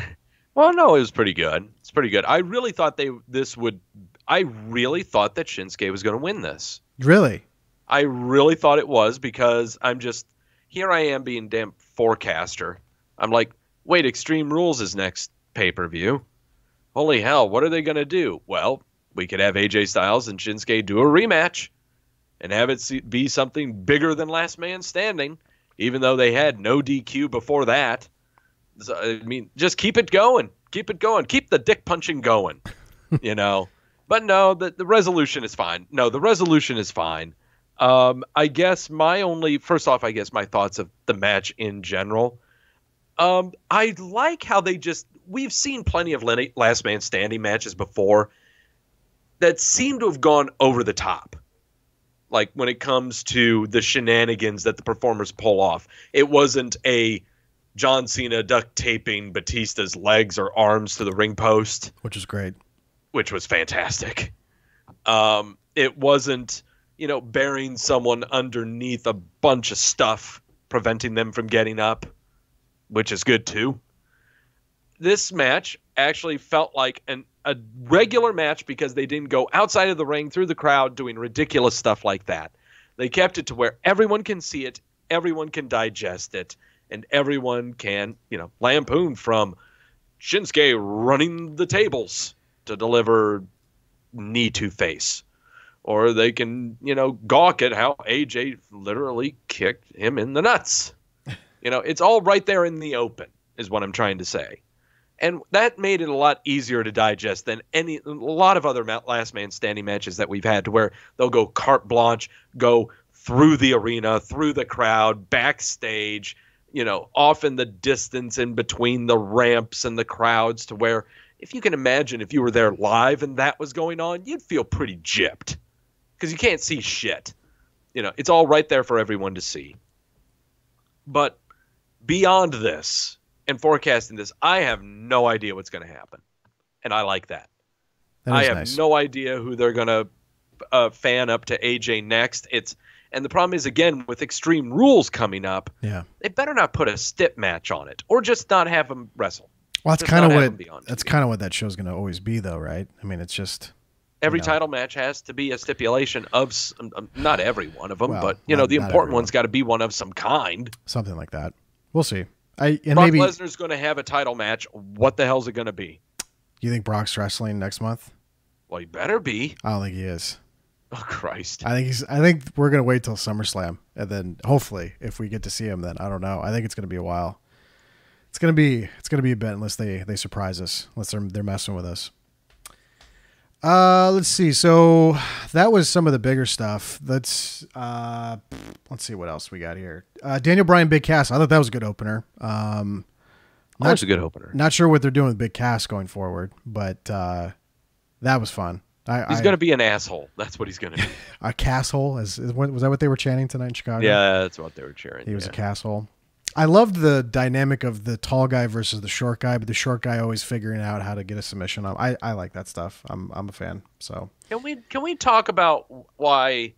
B: Well, no, it was pretty good. It's pretty good. I really thought that Shinsuke was going to win this.
A: Really?
B: I really thought it was, because here I am being damn forecaster. I'm like, wait, Extreme Rules is next pay-per-view. Holy hell, what are they going to do? Well, we could have AJ Styles and Shinsuke do a rematch and have it be something bigger than Last Man Standing, even though they had no DQ before that. So, I mean, just keep it going. Keep it going. Keep the dick punching going, you know. But no, the resolution is fine. No, the resolution is fine. I guess my thoughts of the match in general. I like how we've seen plenty of Last Man Standing matches before that seem to have gone over the top. Like when it comes to the shenanigans that the performers pull off. It wasn't a John Cena duct taping Batista's legs or arms to the ring post.
A: Which is great.
B: Which was fantastic. It wasn't, burying someone underneath a bunch of stuff, preventing them from getting up, which is good too. This match actually felt like a regular match because they didn't go outside of the ring through the crowd doing ridiculous stuff like that. They kept it to where everyone can see it, everyone can digest it, and everyone can, lampoon from Shinsuke running the tables to deliver knee to face. Or they can, gawk at how AJ literally kicked him in the nuts. It's all right there in the open, is what I'm trying to say. And that made it a lot easier to digest than a lot of other Last Man Standing matches that we've had, to where they'll go carte blanche, go through the arena, through the crowd, backstage, off in the distance in between the ramps and the crowds, to where, if you can imagine, if you were there live and that was going on, you'd feel pretty gypped because you can't see shit. It's all right there for everyone to see. But beyond this and forecasting this, I have no idea what's going to happen. And I like that. I have
A: nice.
B: No idea who they're going to fan up to AJ next. And the problem is, again, with Extreme Rules coming up, they better not put a stip match on it, or just not have them wrestle.
A: Well, that's kind of what that show's going to always be, though, right? I mean, it's just
B: every title match has to be a stipulation of not every one of them, but the important one's got to be one of some kind.
A: Something like that. We'll see.
B: Brock Lesnar's going to have a title match. What the hell's it going to be?
A: You think Brock's wrestling next month?
B: Well, he better be.
A: I don't think he is.
B: Oh Christ!
A: I think we're gonna wait till SummerSlam, and then hopefully, if we get to see him, then I don't know. I think it's gonna be a while. It's gonna be a bit unless they surprise us, unless they're messing with us. Let's see. So that was some of the bigger stuff. Let's see what else we got here. Daniel Bryan, Big Cass. I thought that was a good opener.
B: That's a good opener.
A: Not sure what they're doing with Big Cass going forward, but that was fun.
B: He's going to be an asshole. That's what he's going to be.
A: A casshole? Was that what they were chanting tonight in Chicago?
B: Yeah, that's what they were cheering.
A: He was a casshole. I loved the dynamic of the tall guy versus the short guy, but the short guy always figuring out how to get a submission. I like that stuff. I'm a fan. So
B: can we talk about why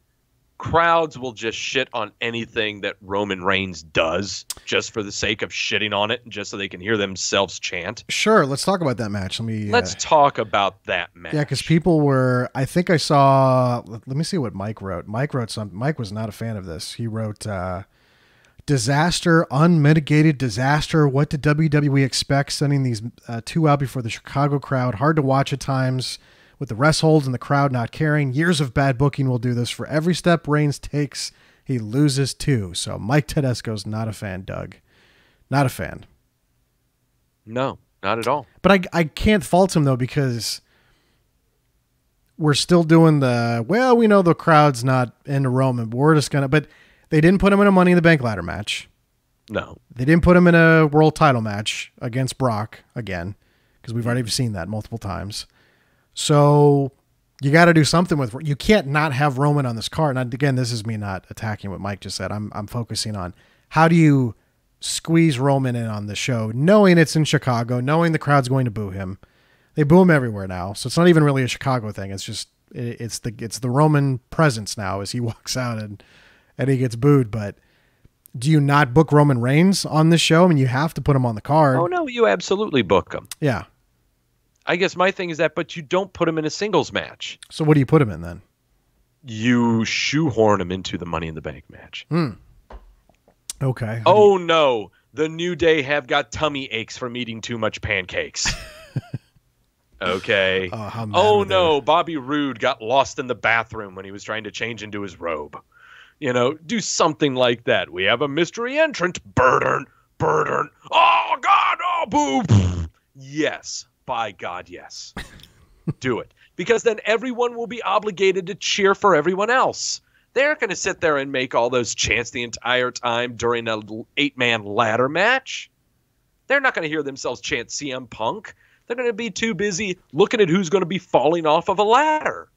B: crowds will just shit on anything that Roman Reigns does just for the sake of shitting on it and just so they can hear themselves chant?
A: Sure, let's talk about that match.
B: Let's talk about that match.
A: Yeah, because people were. I think I saw. Let me see what Mike wrote. Mike wrote something. Mike was not a fan of this. He wrote, "Disaster, unmitigated disaster. What did WWE expect? Sending these two out before the Chicago crowd. Hard to watch at times." With the rest holds and the crowd not caring, years of bad booking will do this. For every step Reigns takes, he loses too. So Mike Tedesco's not a fan, Doug. Not a fan.
B: No, not at all.
A: But I can't fault him, though, because we're still doing we know the crowd's not into Roman, but we're just going to... But they didn't put him in a Money in the Bank ladder match.
B: No.
A: They didn't put him in a world title match against Brock again, because we've already seen that multiple times. So you got to do something with. You can't not have Roman on this card. And again, this is me not attacking what Mike just said. I'm focusing on how do you squeeze Roman in on the show, knowing it's in Chicago, knowing the crowd's going to boo him. They boo him everywhere now. So it's not even really a Chicago thing. It's just it's the Roman presence now as he walks out and he gets booed. But do you not book Roman Reigns on this show? I mean, you have to put him on the card.
B: Oh no, you absolutely book him.
A: Yeah.
B: I guess my thing is that, but you don't put him in a singles match.
A: So what do you put him in then?
B: You shoehorn him into the Money in the Bank match.
A: Okay.
B: Oh no, the New Day have got tummy aches from eating too much pancakes. Okay. Oh no, Bobby Roode got lost in the bathroom when he was trying to change into his robe. Do something like that. We have a mystery entrant. Burden. Oh God, oh boo. Yes, by God, yes. Do it. Because then everyone will be obligated to cheer for everyone else. They're going to sit there and make all those chants the entire time during a 8-man ladder match. They're not going to hear themselves chant CM Punk. They're going to be too busy looking at who's going to be falling off of a ladder.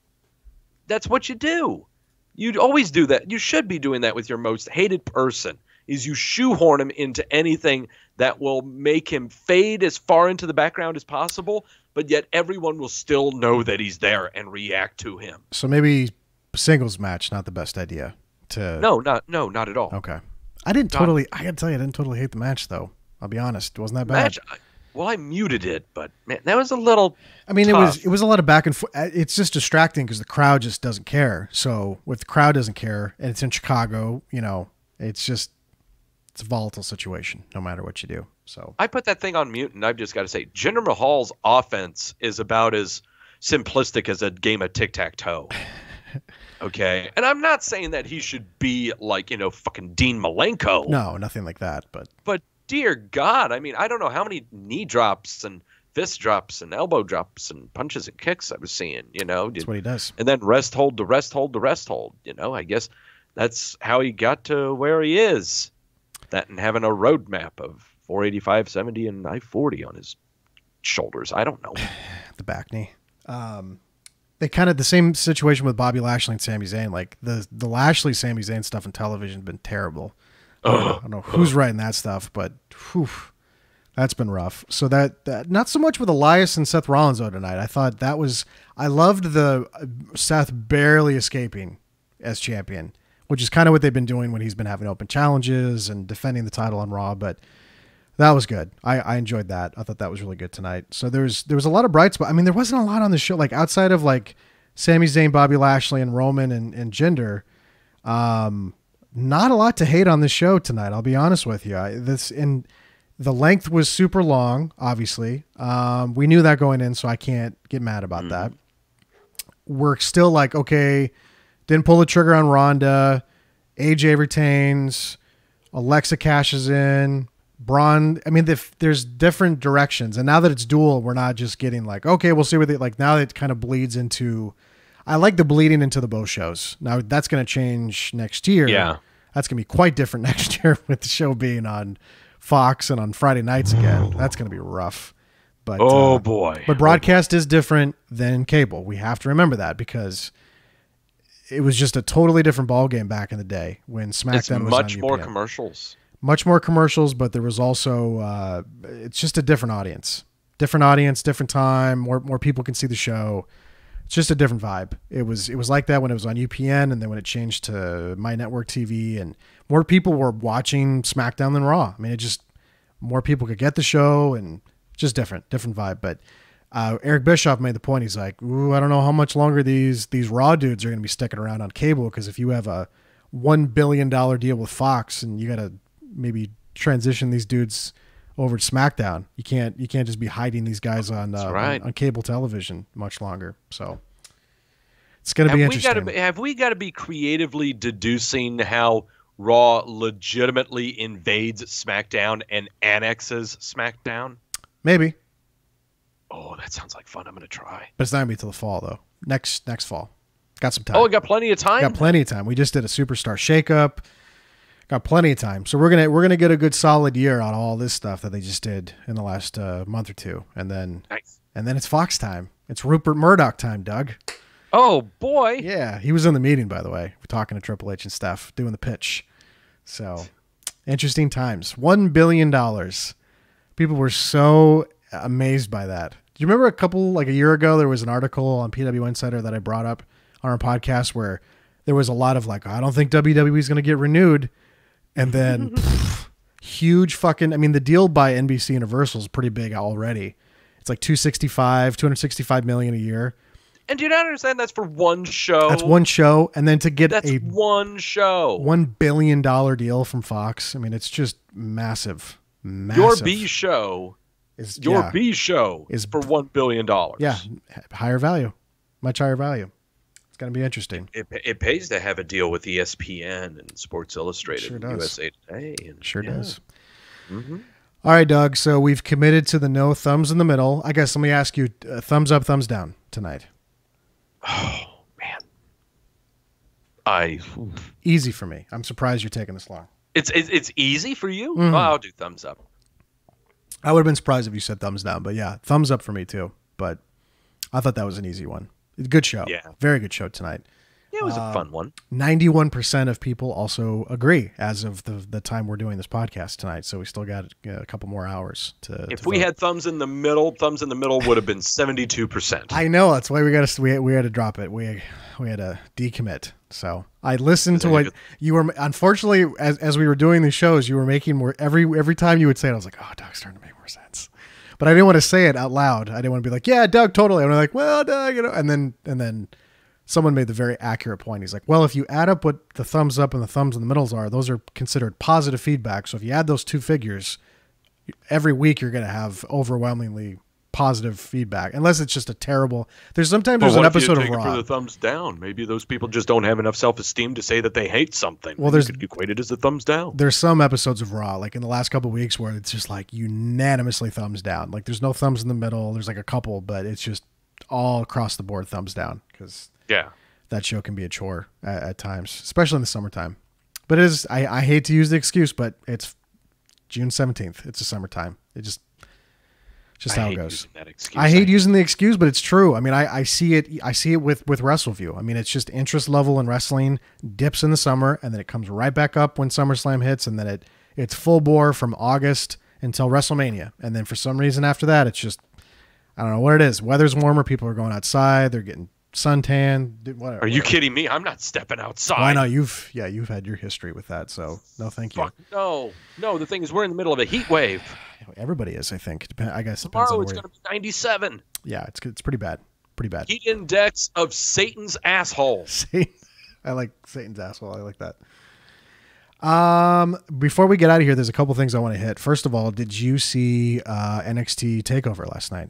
B: That's what you do. You'd always do that. You should be doing that with your most hated person, is you shoehorn him into anything that will make him fade as far into the background as possible, but yet everyone will still know that he's there and react to him.
A: So maybe singles match, not the best idea.
B: No, not at all.
A: Okay. I gotta tell you, I didn't totally hate the match though. I'll be honest. It wasn't that bad.
B: I muted it, but man, that was a little
A: tough. It was a lot of back and forth. It's just distracting because the crowd just doesn't care. So if the crowd doesn't care and it's in Chicago, it's a volatile situation no matter what you do. So
B: I put that thing on mute, and I've just got to say, Jinder Mahal's offense is about as simplistic as a game of tic-tac-toe. Okay. And I'm not saying that he should be like, fucking Dean Malenko.
A: No, nothing like that.
B: But dear God, I mean, I don't know how many knee drops and fist drops and elbow drops and punches and kicks I was seeing,
A: That's what he does.
B: And then rest hold to rest hold to rest hold. I guess that's how he got to where he is. That and having a roadmap of 485, 70, and I-40 on his shoulders. I don't know.
A: The back knee. They kind of the same situation with Bobby Lashley and Sami Zayn. Like the Lashley Sami Zayn stuff in television has been terrible. I don't know who's writing that stuff, but that's been rough. So that not so much with Elias and Seth Rollins though tonight. I thought I loved the Seth barely escaping as champion, which is kind of what they've been doing when he's been having open challenges and defending the title on Raw. But that was good. I enjoyed that. I thought that was really good tonight. So there was a lot of bright spots. I mean, there wasn't a lot on the show, like outside of like Sami Zayn, Bobby Lashley, and Roman and Jinder. Not a lot to hate on this show tonight. I'll be honest with you. The length was super long. Obviously, we knew that going in, so I can't get mad about that. We're still like, okay, didn't pull the trigger on Ronda. AJ retains. Alexa cashes in. Braun. I mean, there's different directions, and now that it's dual, we're not just getting like, okay, we'll see what they like. Now it kind of bleeds into. I like the bleeding into the both shows. Now that's going to change next year.
B: Yeah,
A: that's going to be quite different next year with the show being on Fox and on Friday nights again. That's going to be rough. But
B: boy.
A: But broadcast is different than cable. We have to remember that because it was just a totally different ballgame back in the day when SmackDown was
B: much
A: on
B: more
A: UPN.
B: commercials.
A: Much more commercials, but there was also it's just a different audience, different time. More people can see the show. It's just a different vibe. It was like that when it was on UPN, and then when it changed to My Network TV, and more people were watching SmackDown than Raw. I mean, it just more people could get the show, and just different vibe. But Eric Bischoff made the point. He's like, "Ooh, I don't know how much longer these Raw dudes are going to be sticking around on cable, because if you have a $1 billion deal with Fox and you got to maybe transition these dudes over to SmackDown, you can't just be hiding these guys on cable television much longer." So it's going to be interesting.
B: Have we got to be creatively deducing how Raw legitimately invades SmackDown and annexes SmackDown?
A: Maybe.
B: Oh, that sounds like fun. I'm going to try.
A: But it's not going to be till the fall though. Next fall. Got some time.
B: Oh, we got plenty of time.
A: Got plenty of time. We just did a superstar shakeup. Got plenty of time. So we're gonna get a good solid year on all this stuff that they just did in the last month or two, and then it's Fox time. It's Rupert Murdoch time, Doug.
B: Oh boy.
A: Yeah, he was in the meeting, by the way. We're talking to Triple H and stuff, doing the pitch. So interesting times. $1 billion. People were so amazed by that. Do you remember a year ago, there was an article on PW Insider that I brought up on our podcast where there was a lot of I don't think WWE is going to get renewed. And then huge fucking, the deal by NBC Universal is pretty big already. It's like 265 million a year.
B: And do you not understand that's for one show?
A: That's one show. And then to get
B: one show,
A: $1 billion deal from Fox. It's just massive.
B: Your B show is for $1 billion.
A: Yeah. Higher value, much higher value. It's going to be interesting.
B: It pays to have a deal with ESPN and Sports Illustrated and USA Today.
A: Sure does. Mm-hmm. All right, Doug. So we've committed to the no thumbs in the middle. I guess let me ask you, thumbs up, thumbs down tonight.
B: Oh, man.
A: Easy for me. I'm surprised you're taking this long.
B: It's easy for you? Mm-hmm. Well, I'll do thumbs up.
A: I would have been surprised if you said thumbs down, but yeah, thumbs up for me too. But I thought that was an easy one. Good show. Yeah. Very good show tonight.
B: Yeah, it was a fun one.
A: 91% of people also agree as of the time we're doing this podcast tonight. So we still got a couple more hours to
B: If we had thumbs in the middle would have been 72%.
A: I know. That's why we had to drop it. We had to decommit. So I listened to what you were, unfortunately, as we were doing these shows, you were making more every time you would say it, I was like, oh, Doug's starting to make more sense. But I didn't want to say it out loud. I didn't want to be like, yeah, Doug, totally. I'm like, well, Doug, and then someone made the very accurate point. He's like, well, if you add up what the thumbs up and the thumbs in the middles are, those are considered positive feedback. So if you add those two figures, every week you're going to have overwhelmingly positive feedback, unless it's just a terrible. There's an episode of Raw.
B: For the thumbs down, maybe those people just don't have enough self-esteem to say that they hate something.
A: Well, there's
B: could equate it as a thumbs down.
A: There's some episodes of Raw, like in the last couple of weeks, where it's just unanimously thumbs down. There's no thumbs in the middle. There's a couple, but it's just all across the board thumbs down because that show can be a chore at times, especially in the summertime. But it is. I hate to use the excuse, but it's June 17th. It's the summertime. Just how it goes. I hate using the excuse, but it's true. I see it. I see it with Wrestleview. It's just interest level in wrestling dips in the summer, and then it comes right back up when SummerSlam hits, and then it's full bore from August until WrestleMania, and then for some reason after that, it's just I don't know what it is. Weather's warmer. People are going outside. They're getting suntan. Whatever.
B: Are you kidding me? I'm not stepping outside.
A: Why not? You've had your history with that, so no, thank you.
B: No. The thing is, we're in the middle of a heat wave.
A: Everybody is, I think. I guess
B: tomorrow it's going to be 97.
A: Yeah, it's pretty bad. Pretty bad.
B: Heat index of Satan's asshole.
A: I like Satan's asshole. I like that. Before we get out of here, there's a couple things I want to hit. First of all, did you see NXT TakeOver last night?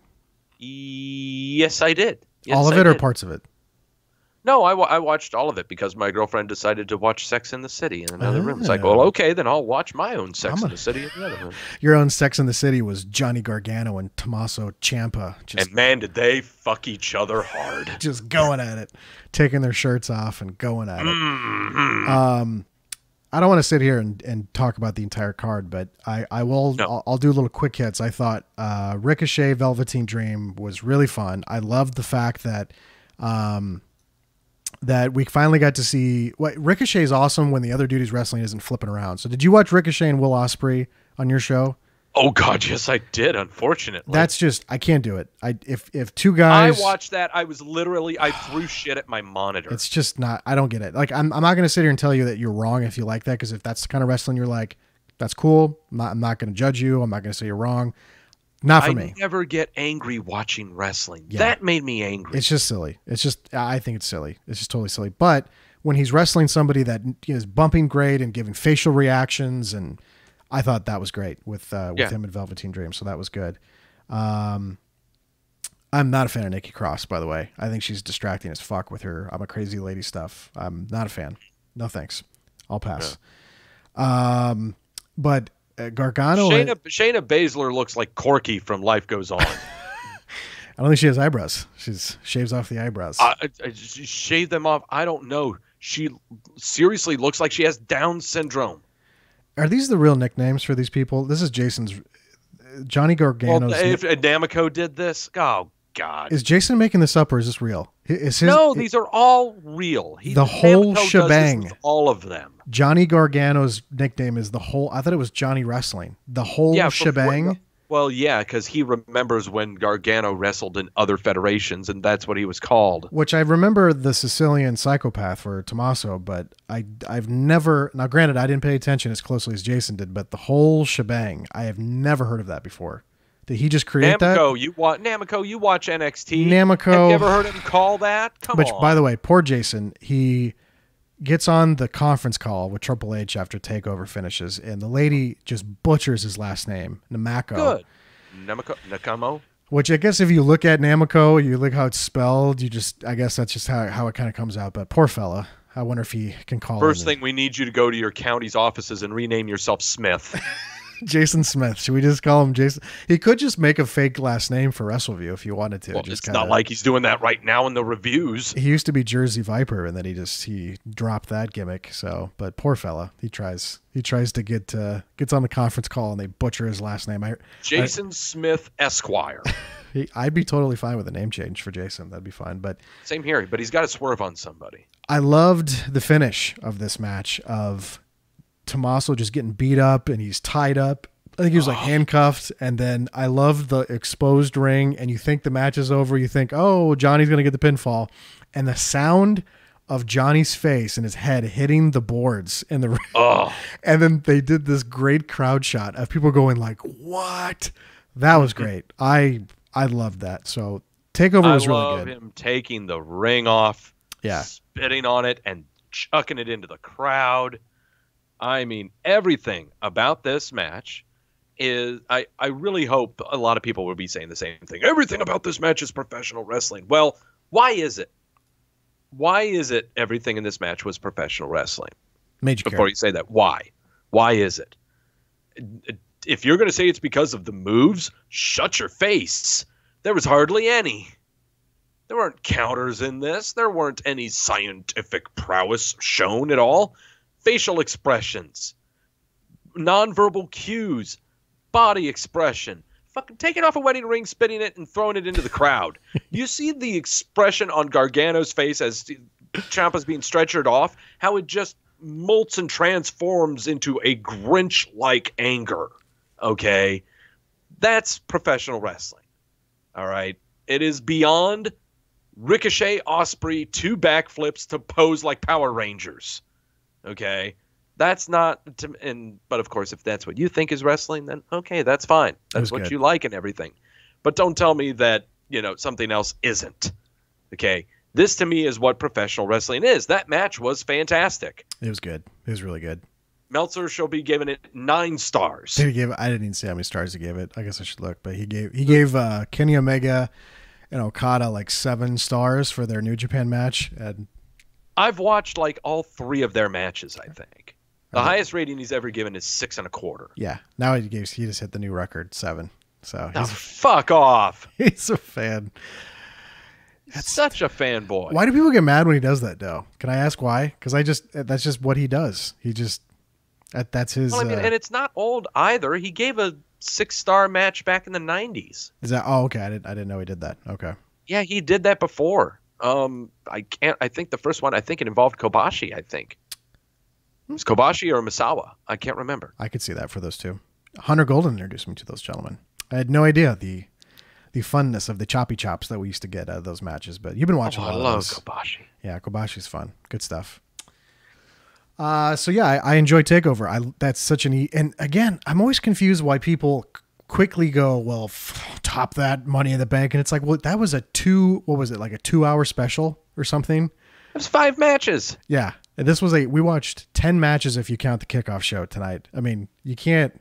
B: Yes, I did. Yes,
A: all of it or parts of it?
B: No, I watched all of it because my girlfriend decided to watch Sex in the City in another room. It's like, well, okay, then I'll watch my own Sex in the City in the other room.
A: Your own Sex in the City was Johnny Gargano and Tommaso Ciampa.
B: And man, did they fuck each other hard.
A: Just going at it, taking their shirts off and going at it. Mm-hmm. I don't want to sit here and talk about the entire card, but I will. No. I'll do little quick hits. I thought Ricochet Velveteen Dream was really fun. I loved the fact that that we finally got to see what Ricochet is awesome when the other dude he's wrestling isn't flipping around. So did you watch Ricochet and Will Ospreay on your show?
B: Oh God, yes, I did. Unfortunately,
A: that's just I can't do it. If two guys,
B: I watched that. I threw shit at my monitor.
A: It's just not. I don't get it. I'm not going to sit here and tell you that you're wrong if you like that, because if that's the kind of wrestling you're like, that's cool. I'm not going to judge you. I'm not going to say you're wrong. Not for me.
B: I never get angry watching wrestling. Yeah. That made me angry.
A: It's just silly. I think it's silly. It's just totally silly. But when he's wrestling somebody that is bumping great and giving facial reactions, and I thought that was great with him and Velveteen Dream. So that was good. I'm not a fan of Nikki Cross, by the way. I think she's distracting as fuck with her I'm a crazy lady stuff. I'm not a fan. No thanks. I'll pass. Yeah. But Gargano,
B: Shayna Baszler looks like Corky from Life Goes On.
A: I don't think she has eyebrows. She shaves off the eyebrows.
B: Shave them off. I don't know. She seriously looks like she has Down syndrome.
A: Are these the real nicknames for these people? This is Jason's. Johnny Gargano's.
B: Well, if Adamico did this, oh God.
A: Is Jason making this up or is this real?
B: No, these are all real.
A: The whole shebang.
B: All of them.
A: Johnny Gargano's nickname is the whole. I thought it was Johnny Wrestling. The whole shebang.
B: Well, yeah, because he remembers when Gargano wrestled in other federations, and that's what he was called.
A: Which I remember the Sicilian psychopath for Tommaso, but I've never, now granted, I didn't pay attention as closely as Jason did, but the whole shebang, I have never heard of that before. Did he just create that?
B: Namiko, you watch NXT.
A: Namiko.
B: Have you ever heard him call that? Come on.
A: Which, by the way, poor Jason, he gets on the conference call with Triple H after TakeOver finishes, and the lady just butchers his last name, Namako.
B: Good. Nakamo.
A: Which I guess if you look at Namiko, you look how it's spelled, I guess that's just how it kind of comes out. But poor fella. I wonder if he can call
B: First thing, we need you to go to your county's offices and rename yourself Smith.
A: Jason Smith. Should we just call him Jason? He could just make a fake last name for Wrestleview if you wanted to.
B: Well, it's not like he's doing that right now in the reviews.
A: He used to be Jersey Viper, and then he dropped that gimmick. So, but poor fella, he tries to gets on the conference call and they butcher his last name.
B: Jason Smith Esquire.
A: I'd be totally fine with a name change for Jason. That'd be fine. But
B: same here. But he's got to swerve on somebody.
A: I loved the finish of this match of Tommaso just getting beat up and he's tied up. I think he was like handcuffed. And then I loved the exposed ring, and you think the match is over. You think, oh, Johnny's going to get the pinfall. And the sound of Johnny's face and his head hitting the boards in the ring. Oh. And then they did this great crowd shot of people going like, what? That was great. I loved that. So TakeOver was really good. I love
B: him taking the ring off,
A: yeah,
B: spitting on it and chucking it into the crowd. I mean, everything about this match is, I really hope a lot of people will be saying the same thing. Everything about this match is professional wrestling. Well, why is it? Why is it everything in this match was professional wrestling? Before you say that, why? Why is it? If you're going to say it's because of the moves, shut your face. There was hardly any. There weren't counters in this. There weren't any scientific prowess shown at all. Facial expressions, nonverbal cues, body expression, fucking taking off a wedding ring, spitting it, and throwing it into the crowd. You see the expression on Gargano's face as Ciampa's being stretchered off, how it just molts and transforms into a Grinch-like anger. Okay? That's professional wrestling. All right? It is beyond Ricochet, Osprey, 2 backflips to pose like Power Rangers. Okay, that's not, but of course, if that's what you think is wrestling, then okay, that's fine. That's what you like and everything. But don't tell me that, something else isn't. Okay, this to me is what professional wrestling is. That match was fantastic.
A: It was good. It was really good.
B: Meltzer shall be giving it 9 stars.
A: I didn't even see how many stars he gave it. I guess I should look, but he gave Kenny Omega and Okada like 7 stars for their New Japan match, and
B: I've watched like all 3 of their matches, I think. The highest rating he's ever given is 6.25.
A: Yeah. Now he just hit the new record, 7. So
B: fuck off.
A: He's a fan.
B: That's such a fanboy.
A: Why do people get mad when he does that, though? Can I ask why? Because that's just what he does. That's his.
B: Well, I mean, and it's not old either. He gave a 6-star match back in the 90s.
A: Is that? Oh, okay. I didn't know he did that. Okay.
B: Yeah, he did that before. I think the first one, it involved Kobashi, I think. It was Kobashi or Misawa. I can't remember.
A: I could see that for those 2. Hunter Golden introduced me to those gentlemen. I had no idea the funness of the choppy chops that we used to get out of those matches, but you've been watching a lot of those.
B: I love Kobashi.
A: Yeah, Kobashi's fun. Good stuff. So yeah, I enjoy TakeOver. That's such and again, I'm always confused why people quickly go, well, top that Money in the Bank, and it's like, well, that was like a 2-hour special or something.
B: It was 5 matches.
A: Yeah, and this was we watched 10 matches if you count the kickoff show tonight. I mean, you can't,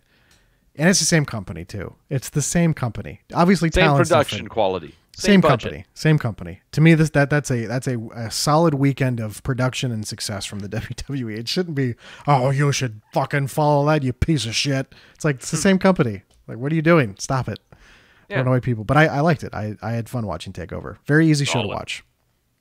A: and it's the same company too. It's the same company, obviously.
B: Same production quality.
A: Same company. To me, that's a solid weekend of production and success from the WWE. It shouldn't be, oh, you should fucking follow that, you piece of shit. It's like, it's the same company. Like, what are you doing? Stop it. Yeah. Don't annoy people. But I liked it. I had fun watching TakeOver. Very easy show to watch.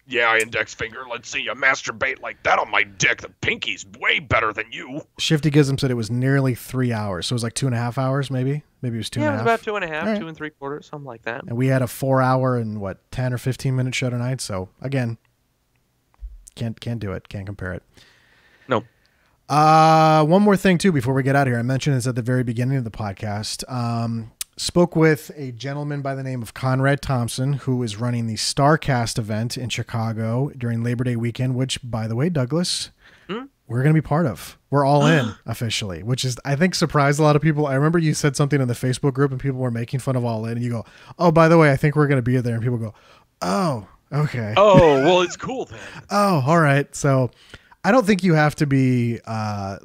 B: Yeah, index finger. Let's see you masturbate like that on my dick. The pinky's way better than you.
A: Shifty Gism said it was nearly 3 hours. So it was like 2.5 hours, maybe? Maybe it was 2.5.
B: Yeah, it was about 2.5, right. 2 3/4, something like that.
A: And we had a 4-hour and 10 or 15 minute show tonight. So again, can't do it. Can't compare it.
B: No.
A: One more thing too before we get out of here. I mentioned this at the very beginning of the podcast. spoke with a gentleman by the name of Conrad Thompson, who is running the Starrcast event in Chicago during Labor Day weekend, which, by the way, Douglas, we're going to be part of. We're all in officially, which is, I think, surprised a lot of people. I remember you said something in the Facebook group and people were making fun of All In, and you go, oh, by the way, I think we're going to be there. And people go, oh, okay.
B: Oh, well, it's cool then.
A: Oh, all right. So I don't think you have to be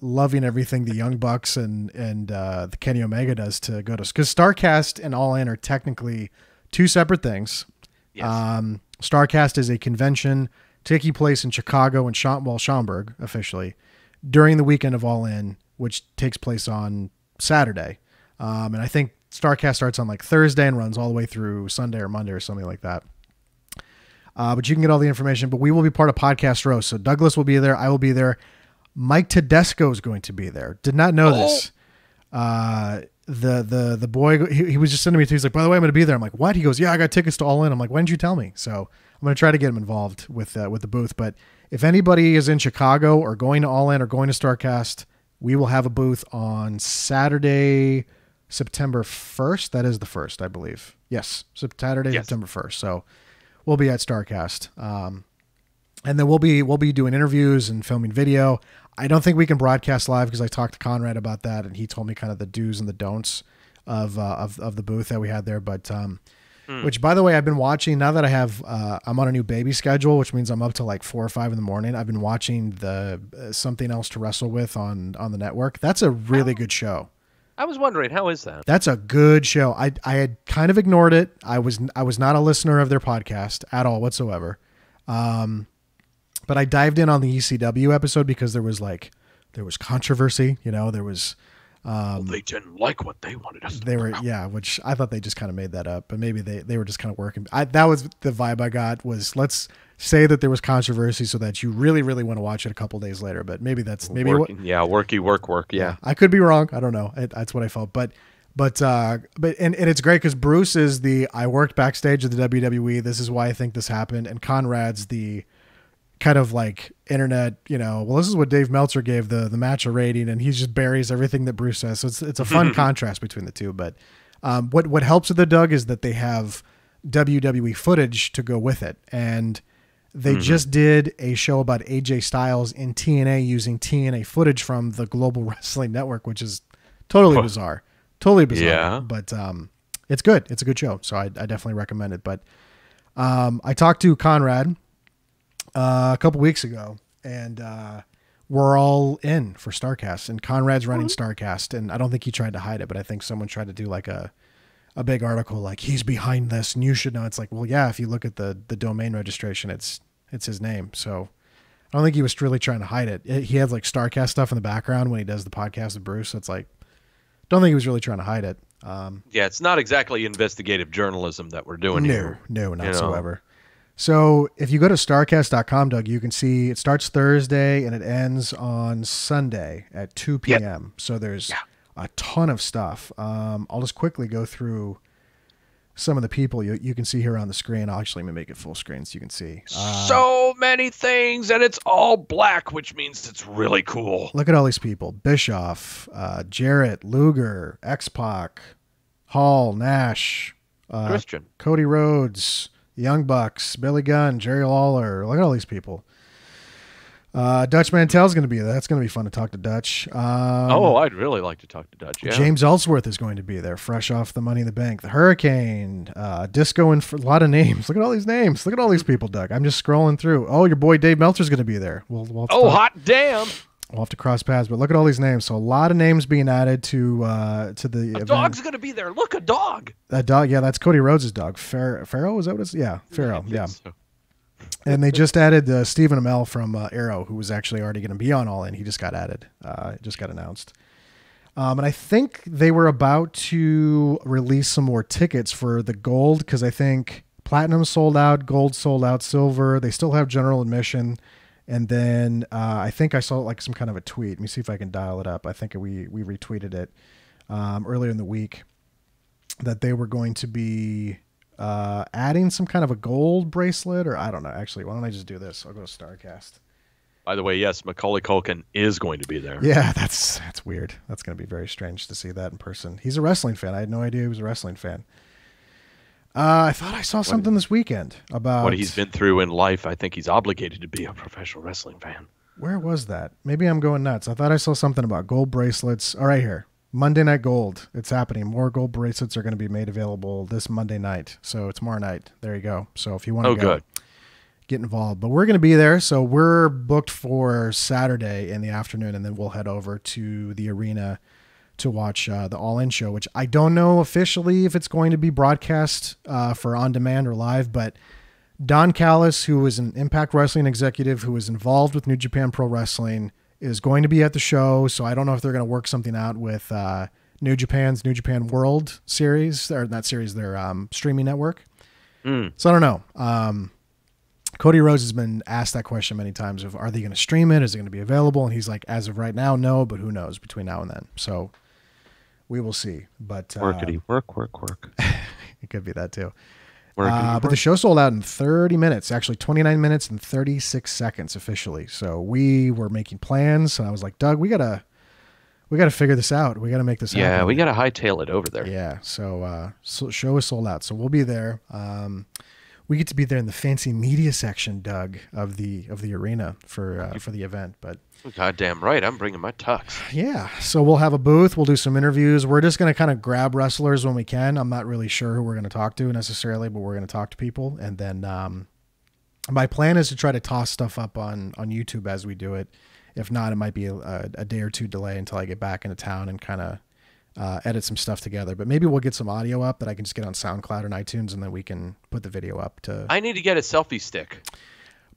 A: loving everything the Young Bucks and the Kenny Omega does to go to, because Starrcast and All In are technically two separate things.
B: Yes.
A: Starrcast is a convention taking place in Chicago and Schaumburg officially during the weekend of All In, which takes place on Saturday. And I think Starrcast starts on like Thursday and runs all the way through Sunday or Monday or something like that. But you can get all the information, but we will be part of Podcast Row. So Douglas will be there. I will be there. Mike Tedesco is going to be there. Did not know this. The boy, he was just sending me, he's like, by the way, I'm going to be there. I'm like, what? He goes, yeah, I got tickets to All In. I'm like, why didn't you tell me? So I'm going to try to get him involved with the booth. But if anybody is in Chicago or going to All In or going to Starrcast, we will have a booth on Saturday, September 1st. That is the 1st, I believe. Yes. Saturday, yes. September 1st. So we'll be at Starrcast. And then we'll be doing interviews and filming video. I don't think we can broadcast live because I talked to Conrad about that, and he told me kind of the do's and the don'ts of the booth that we had there. But which, by the way, I've been watching now that I have I'm on a new baby schedule, which means I'm up to like 4 or 5 in the morning. I've been watching the Something Else to Wrestle With on the network. That's a really good show.
B: I was wondering, how is that?
A: That's a good show. I had kind of ignored it. I was not a listener of their podcast at all whatsoever. But I dived in on the ECW episode because there was controversy, there was,
B: well, they didn't like what they wanted us to
A: they were, yeah, which I thought they just kind of made that up, but maybe they were just kind of working. That was the vibe I got, was let's say that there was controversy so that you really, really want to watch it a couple days later, but maybe that's maybe
B: work. Yeah.
A: I could be wrong. I don't know. That's what I felt, but it's great because Bruce is I worked backstage at the WWE. This is why I think this happened. And Conrad's the kind of like internet, well, this is what Dave Meltzer gave the match a rating, and he just buries everything that Bruce says. So it's a fun contrast between the two. But what helps with the Doug is that they have WWE footage to go with it. And they just did a show about AJ Styles in TNA using TNA footage from the Global Wrestling Network, which is totally bizarre. Totally bizarre. Yeah. But it's good. It's a good show. So I definitely recommend it. But I talked to Conrad a couple weeks ago, and we're all in for Starrcast, and Conrad's running Starrcast, and I don't think he tried to hide it, but I think someone tried to do like a big article like he's behind this and you should know. It's like, well, yeah, if you look at the domain registration, it's his name. So I don't think he was really trying to hide it. He has like Starrcast stuff in the background when he does the podcast with Bruce. So it's like, don't think he was really trying to hide it.
B: Yeah, it's not exactly investigative journalism that we're doing here.
A: No, not whatsoever. So if you go to starrcast.com, Doug, you can see it starts Thursday and it ends on Sunday at 2 p.m. Yep. So there's a ton of stuff. I'll just quickly go through some of the people you can see here on the screen. I'll actually make it full screen so you can see.
B: So many things, and it's all black, which means it's really cool.
A: Look at all these people. Bischoff, Jarrett, Luger, X-Pac, Hall, Nash,
B: Christian,
A: Cody Rhodes, Young Bucks, Billy Gunn, Jerry Lawler. Look at all these people. Dutch Mantel's going to be there. That's going to be fun to talk to Dutch.
B: I'd really like to talk to Dutch. Yeah.
A: James Ellsworth is going to be there, fresh off the Money in the Bank. The Hurricane, Disco, and a lot of names. Look at all these names. Look at all these people, Doug. I'm just scrolling through. Oh, your boy Dave Meltzer's going to be there.
B: Hot damn!
A: We'll have to cross paths, but look at all these names. So a lot of names being added to the event.
B: Dog's going to be there. Look, a dog.
A: That dog, yeah, that's Cody Rhodes' dog. Pharaoh, is that what it's? Yeah, Pharaoh, yeah. So. And they just added Stephen Amell from Arrow, who was actually already going to be on All In. He just got added. Just got announced. And I think they were about to release some more tickets for the gold, because I think platinum sold out, gold sold out, silver. They still have general admission. And then I think I saw like some kind of a tweet. Let me see if I can dial it up. I think we retweeted it earlier in the week that they were going to be adding some kind of a gold bracelet, or I don't know. Actually, why don't I just do this? I'll go to Starrcast.
B: By the way, yes, Macaulay Culkin is going to be there.
A: Yeah, that's weird. That's going to be very strange to see that in person. He's a wrestling fan. I had no idea he was a wrestling fan. I thought I saw something this weekend about
B: what he's been through in life. I think he's obligated to be a professional wrestling fan.
A: Where was that? Maybe I'm going nuts. I thought I saw something about gold bracelets. All right, here. Monday Night Gold. It's happening. More gold bracelets are going to be made available this Monday night. So tomorrow night. There you go. So if you want to go, get involved. But we're going to be there. So we're booked for Saturday in the afternoon, and then we'll head over to the arena to watch the All In show, which I don't know officially if it's going to be broadcast for on demand or live, but Don Callis, who is an Impact Wrestling executive who is involved with New Japan Pro Wrestling, is going to be at the show. So I don't know if they're going to work something out with New Japan's New Japan World series, or not series, their streaming network. So I don't know. Cody Rhodes has been asked that question many times of, are they going to stream it? Is it going to be available? And he's like, as of right now, no, but who knows between now and then. So we will see. But
B: workity, work.
A: It could be that too. But the show sold out in 30 minutes, actually 29 minutes and 36 seconds officially. So we were making plans, and I was like, Doug, we gotta figure this out. We gotta make this happen.
B: Yeah, we gotta hightail it over there.
A: Yeah. So show is sold out. So we'll be there. We get to be there in the fancy media section, Doug, of the arena for the event. But
B: goddamn right, I'm bringing my tux.
A: Yeah, so we'll have a booth. We'll do some interviews. We're just going to kind of grab wrestlers when we can. I'm not really sure who we're going to talk to necessarily, but we're going to talk to people. And then my plan is to try to toss stuff up on YouTube as we do it. If not, it might be a day or two delay until I get back into town and kind of edit some stuff together. But maybe we'll get some audio up that I can just get on SoundCloud and iTunes, and then we can put the video up.
B: I need to get a selfie stick.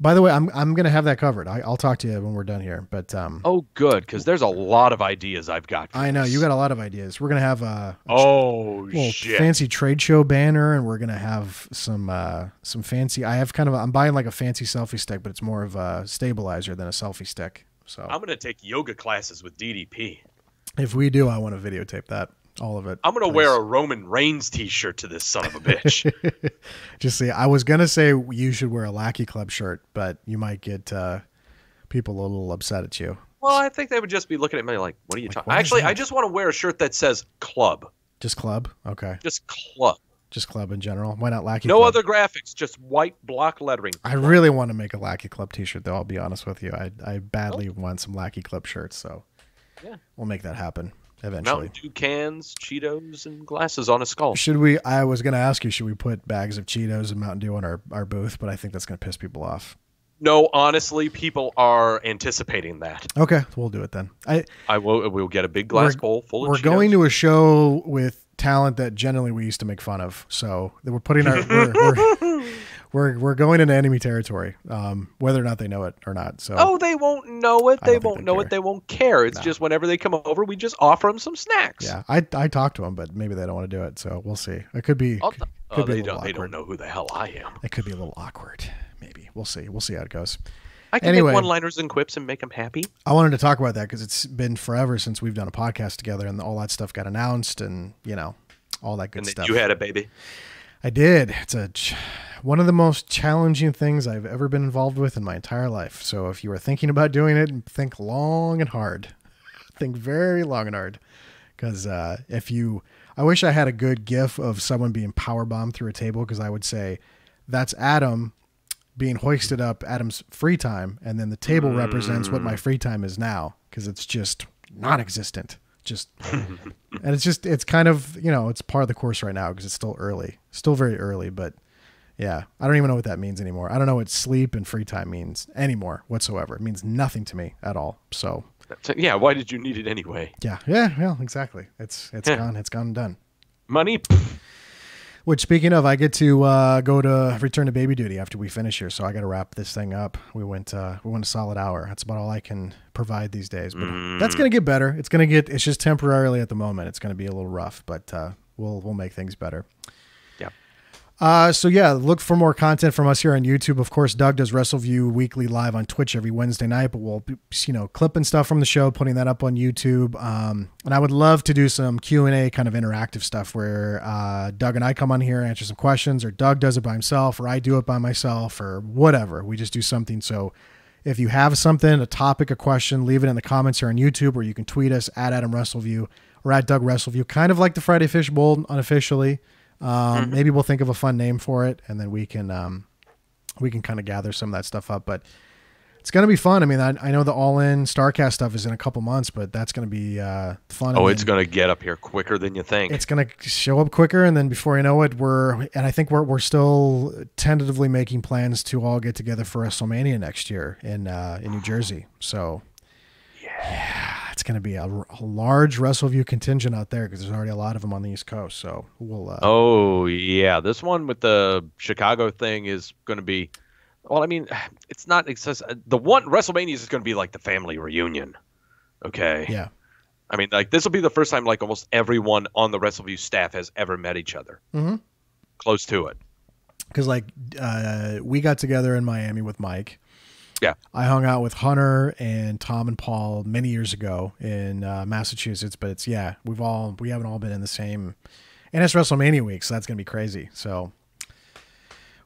A: By the way, I'm going to have that covered. I'll talk to you when we're done here. But
B: oh, good, because there's a lot of ideas I've got.
A: I know you got a lot of ideas. We're going to have a
B: shit
A: fancy trade show banner, and we're going to have some fancy. I'm buying like a fancy selfie stick, but it's more of a stabilizer than a selfie stick. So
B: I'm going to take yoga classes with DDP.
A: If we do, I want to videotape that. All of it.
B: I'm going to wear a Roman Reigns t-shirt to this son of a bitch.
A: Just see, I was going to say you should wear a Lackey Club shirt, but you might get people a little upset at you.
B: Well, I think they would just be looking at me like, what are you talking about? Actually, I just want to wear a shirt that says club.
A: Just club? Okay.
B: Just club.
A: Just club in general. Why not Lackey
B: Club?
A: No
B: other graphics, just white block lettering.
A: I really want to make a Lackey Club t-shirt, though, I'll be honest with you. I badly want some Lackey Club shirts, so yeah, we'll make that happen. Eventually.
B: Mountain Dew cans, Cheetos, and glasses on a skull.
A: I was going to ask you, should we put bags of Cheetos and Mountain Dew on our booth? But I think that's going to piss people off.
B: No, honestly, people are anticipating that.
A: Okay, we'll do it then.
B: We'll get a big glass bowl full of Cheetos.
A: We're going to a show with talent that generally we used to make fun of. So we're putting we're going into enemy territory, whether or not they know it or not. So
B: they won't know it. They won't know it. They won't care. It's just whenever they come over, we just offer them some snacks.
A: Yeah, I talked to them, but maybe they don't want to do it. So we'll see. It could be.
B: They don't know who the hell I am.
A: It could be a little awkward. Maybe we'll see. We'll see how it goes.
B: I can make one-liners and quips and make them happy.
A: I wanted to talk about that because it's been forever since we've done a podcast together, and all that stuff got announced, and all that good stuff.
B: You had a baby.
A: I did. It's one of the most challenging things I've ever been involved with in my entire life. So if you are thinking about doing it, think long and hard. Think very long and hard. Because I wish I had a good gif of someone being powerbombed through a table, because I would say that's Adam being hoisted up, Adam's free time, and then the table represents what my free time is now, because it's just non-existent. And it's kind of, it's part of the course right now because it's still early, still very early, but yeah, I don't even know what that means anymore. I don't know what sleep and free time means anymore whatsoever. It means nothing to me at all. So
B: yeah, why did you need it anyway?
A: Yeah, well, exactly. It's gone and done.
B: Money.
A: Which, speaking of, I get to go to return to baby duty after we finish here, so I got to wrap this thing up. We went a solid hour. That's about all I can provide these days, but that's gonna get better. It's just temporarily at the moment. It's gonna be a little rough, but we'll make things better. So yeah, look for more content from us here on YouTube. Of course, Doug does Wrestleview weekly live on Twitch every Wednesday night, but we'll be, clipping stuff from the show, putting that up on YouTube. And I would love to do some Q&A kind of interactive stuff where Doug and I come on here, answer some questions, or Doug does it by himself, or I do it by myself, or whatever. We just do something. So If you have something, a topic, a question, leave it in the comments here on YouTube, or you can tweet us at Adam Wrestleview or at Doug Wrestleview, kind of like the Friday Fish Bowl unofficially. Maybe we'll think of a fun name for it, and then we can kind of gather some of that stuff up. But it's going to be fun. I mean, I know the All-In Starrcast stuff is in a couple months, but that's going to be fun.
B: Oh, it's going to get up here quicker than you think.
A: It's going to show up quicker, and then before you know it, I think we're still tentatively making plans to all get together for WrestleMania next year in New Jersey. So, yeah, it's going to be a large Wrestleview contingent out there because there's already a lot of them on the East Coast. So we'll. Oh
B: yeah, this one with the Chicago thing is going to be. Well, I mean, it's not. The one WrestleMania is going to be like the family reunion. Okay.
A: Yeah.
B: I mean, like this will be the first time like almost everyone on the Wrestleview staff has ever met each other.
A: Mm-hmm.
B: Close to it.
A: Because like we got together in Miami with Mike.
B: Yeah.
A: I hung out with Hunter and Tom and Paul many years ago in Massachusetts, but we haven't all been in the same, and it's WrestleMania week, so that's gonna be crazy. So.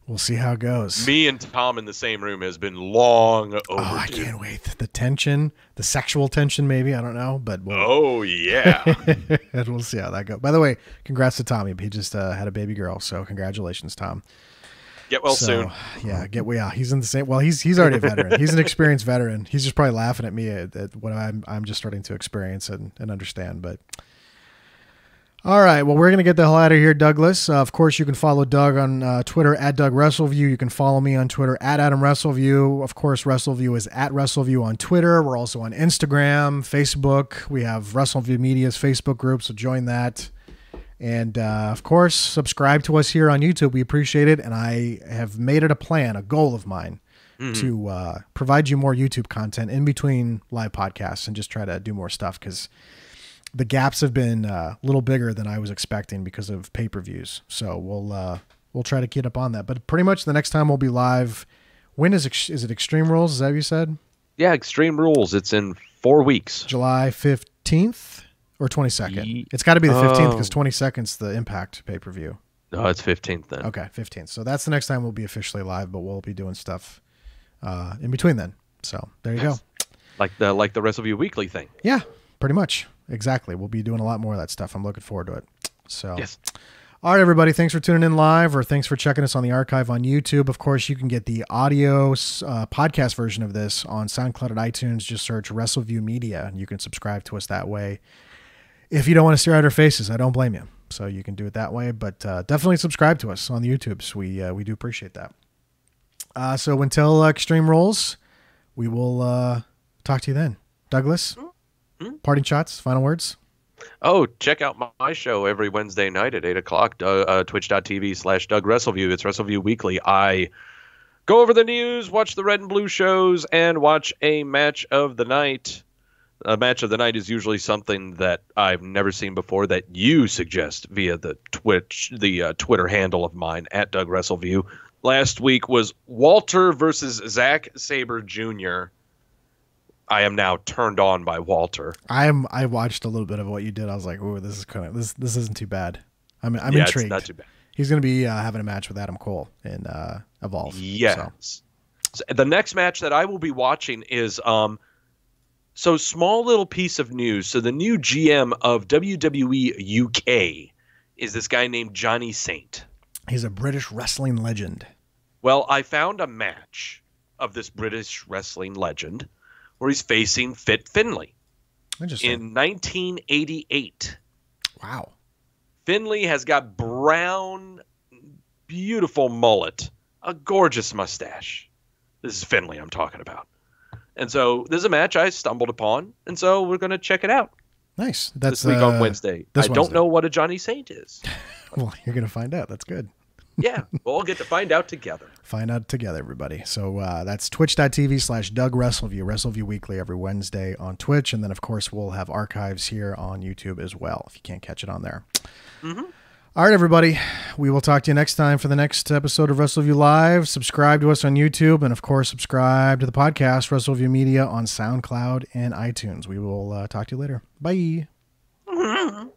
A: We'll see how it goes.
B: Me and Tom in the same room has been long overdue.
A: Oh, I can't wait. The tension, the sexual tension, maybe. I don't know, but
B: oh yeah,
A: and we'll see how that goes. By the way, congrats to Tommy. He just had a baby girl, so congratulations, Tom.
B: Get well soon.
A: Yeah, He's in the same. Well, he's already a veteran. He's an experienced veteran. He's just probably laughing at me at what I'm just starting to experience and understand, but. All right, well, we're going to get the hell out of here, Douglas. Of course, you can follow Doug on Twitter at Doug Wrestleview. You can follow me on Twitter at Adam Wrestleview. Of course, Wrestleview is at Wrestleview on Twitter. We're also on Instagram, Facebook. We have Wrestleview Media's Facebook group, so join that. And, of course, subscribe to us here on YouTube. We appreciate it, and I have made it a goal of mine, to provide you more YouTube content in between live podcasts and just try to do more stuff because the gaps have been a little bigger than I was expecting because of pay-per-views. So we'll try to get up on that. But pretty much the next time we'll be live. When is it Extreme Rules? Is that what you said?
B: Yeah, Extreme Rules. It's in 4 weeks.
A: July 15th or 22nd? It's got to be the 15th because 22nd is the Impact pay-per-view.
B: No, it's 15th then.
A: Okay, 15th. So that's the next time we'll be officially live, but we'll be doing stuff in between then. So there you go.
B: Like the Wrestleview Weekly thing.
A: Yeah, pretty much. Exactly. We'll be doing a lot more of that stuff. I'm looking forward to it. So,
B: yes.
A: All right, everybody. Thanks for tuning in live, or thanks for checking us on the archive on YouTube. Of course, you can get the audio podcast version of this on SoundCloud and iTunes. Just search Wrestleview Media, and you can subscribe to us that way. If you don't want to stare at our faces, I don't blame you. So you can do it that way, but definitely subscribe to us on the YouTubes. We do appreciate that. So until Extreme Rules, we will talk to you then. Douglas? Parting shots, final words.
B: Oh, check out my show every Wednesday night at 8 o'clock, twitch.tv/Doug Wrestleview. It's Wrestleview Weekly. I go over the news, watch the red and blue shows, and watch a match of the night. A match of the night is usually something that I've never seen before that you suggest via the Twitter handle of mine, at Doug Wrestleview. Last week was Walter versus Zack Sabre Jr., I am now turned on by Walter.
A: I watched a little bit of what you did. I was like, "Ooh, this is kind of this isn't too bad." I'm intrigued.
B: It's not too bad.
A: He's going to be having a match with Adam Cole in Evolve.
B: Yes. So the next match that I will be watching is so small little piece of news. So the new GM of WWE UK is this guy named Johnny Saint.
A: He's a British wrestling legend.
B: Well, I found a match of this British wrestling legend where he's facing Fit Finlay in 1988.
A: Wow.
B: Finlay has got brown, beautiful mullet, a gorgeous mustache. This is Finlay I'm talking about. And so this is a match I stumbled upon, and so we're going to check it out.
A: Nice.
B: That's this week on Wednesday. I don't know what a Johnny Saint is.
A: Well, you're going to find out. That's good.
B: Yeah, we'll all get to find out together.
A: Find out together, everybody. So that's twitch.tv/Doug Wrestleview, Wrestleview Weekly every Wednesday on Twitch. And then, of course, we'll have archives here on YouTube as well, if you can't catch it on there.
B: Mm-hmm.
A: All right, everybody. We will talk to you next time for the next episode of Wrestleview Live. Subscribe to us on YouTube. And, of course, subscribe to the podcast, Wrestleview Media, on SoundCloud and iTunes. We will talk to you later. Bye.
B: Mm-hmm.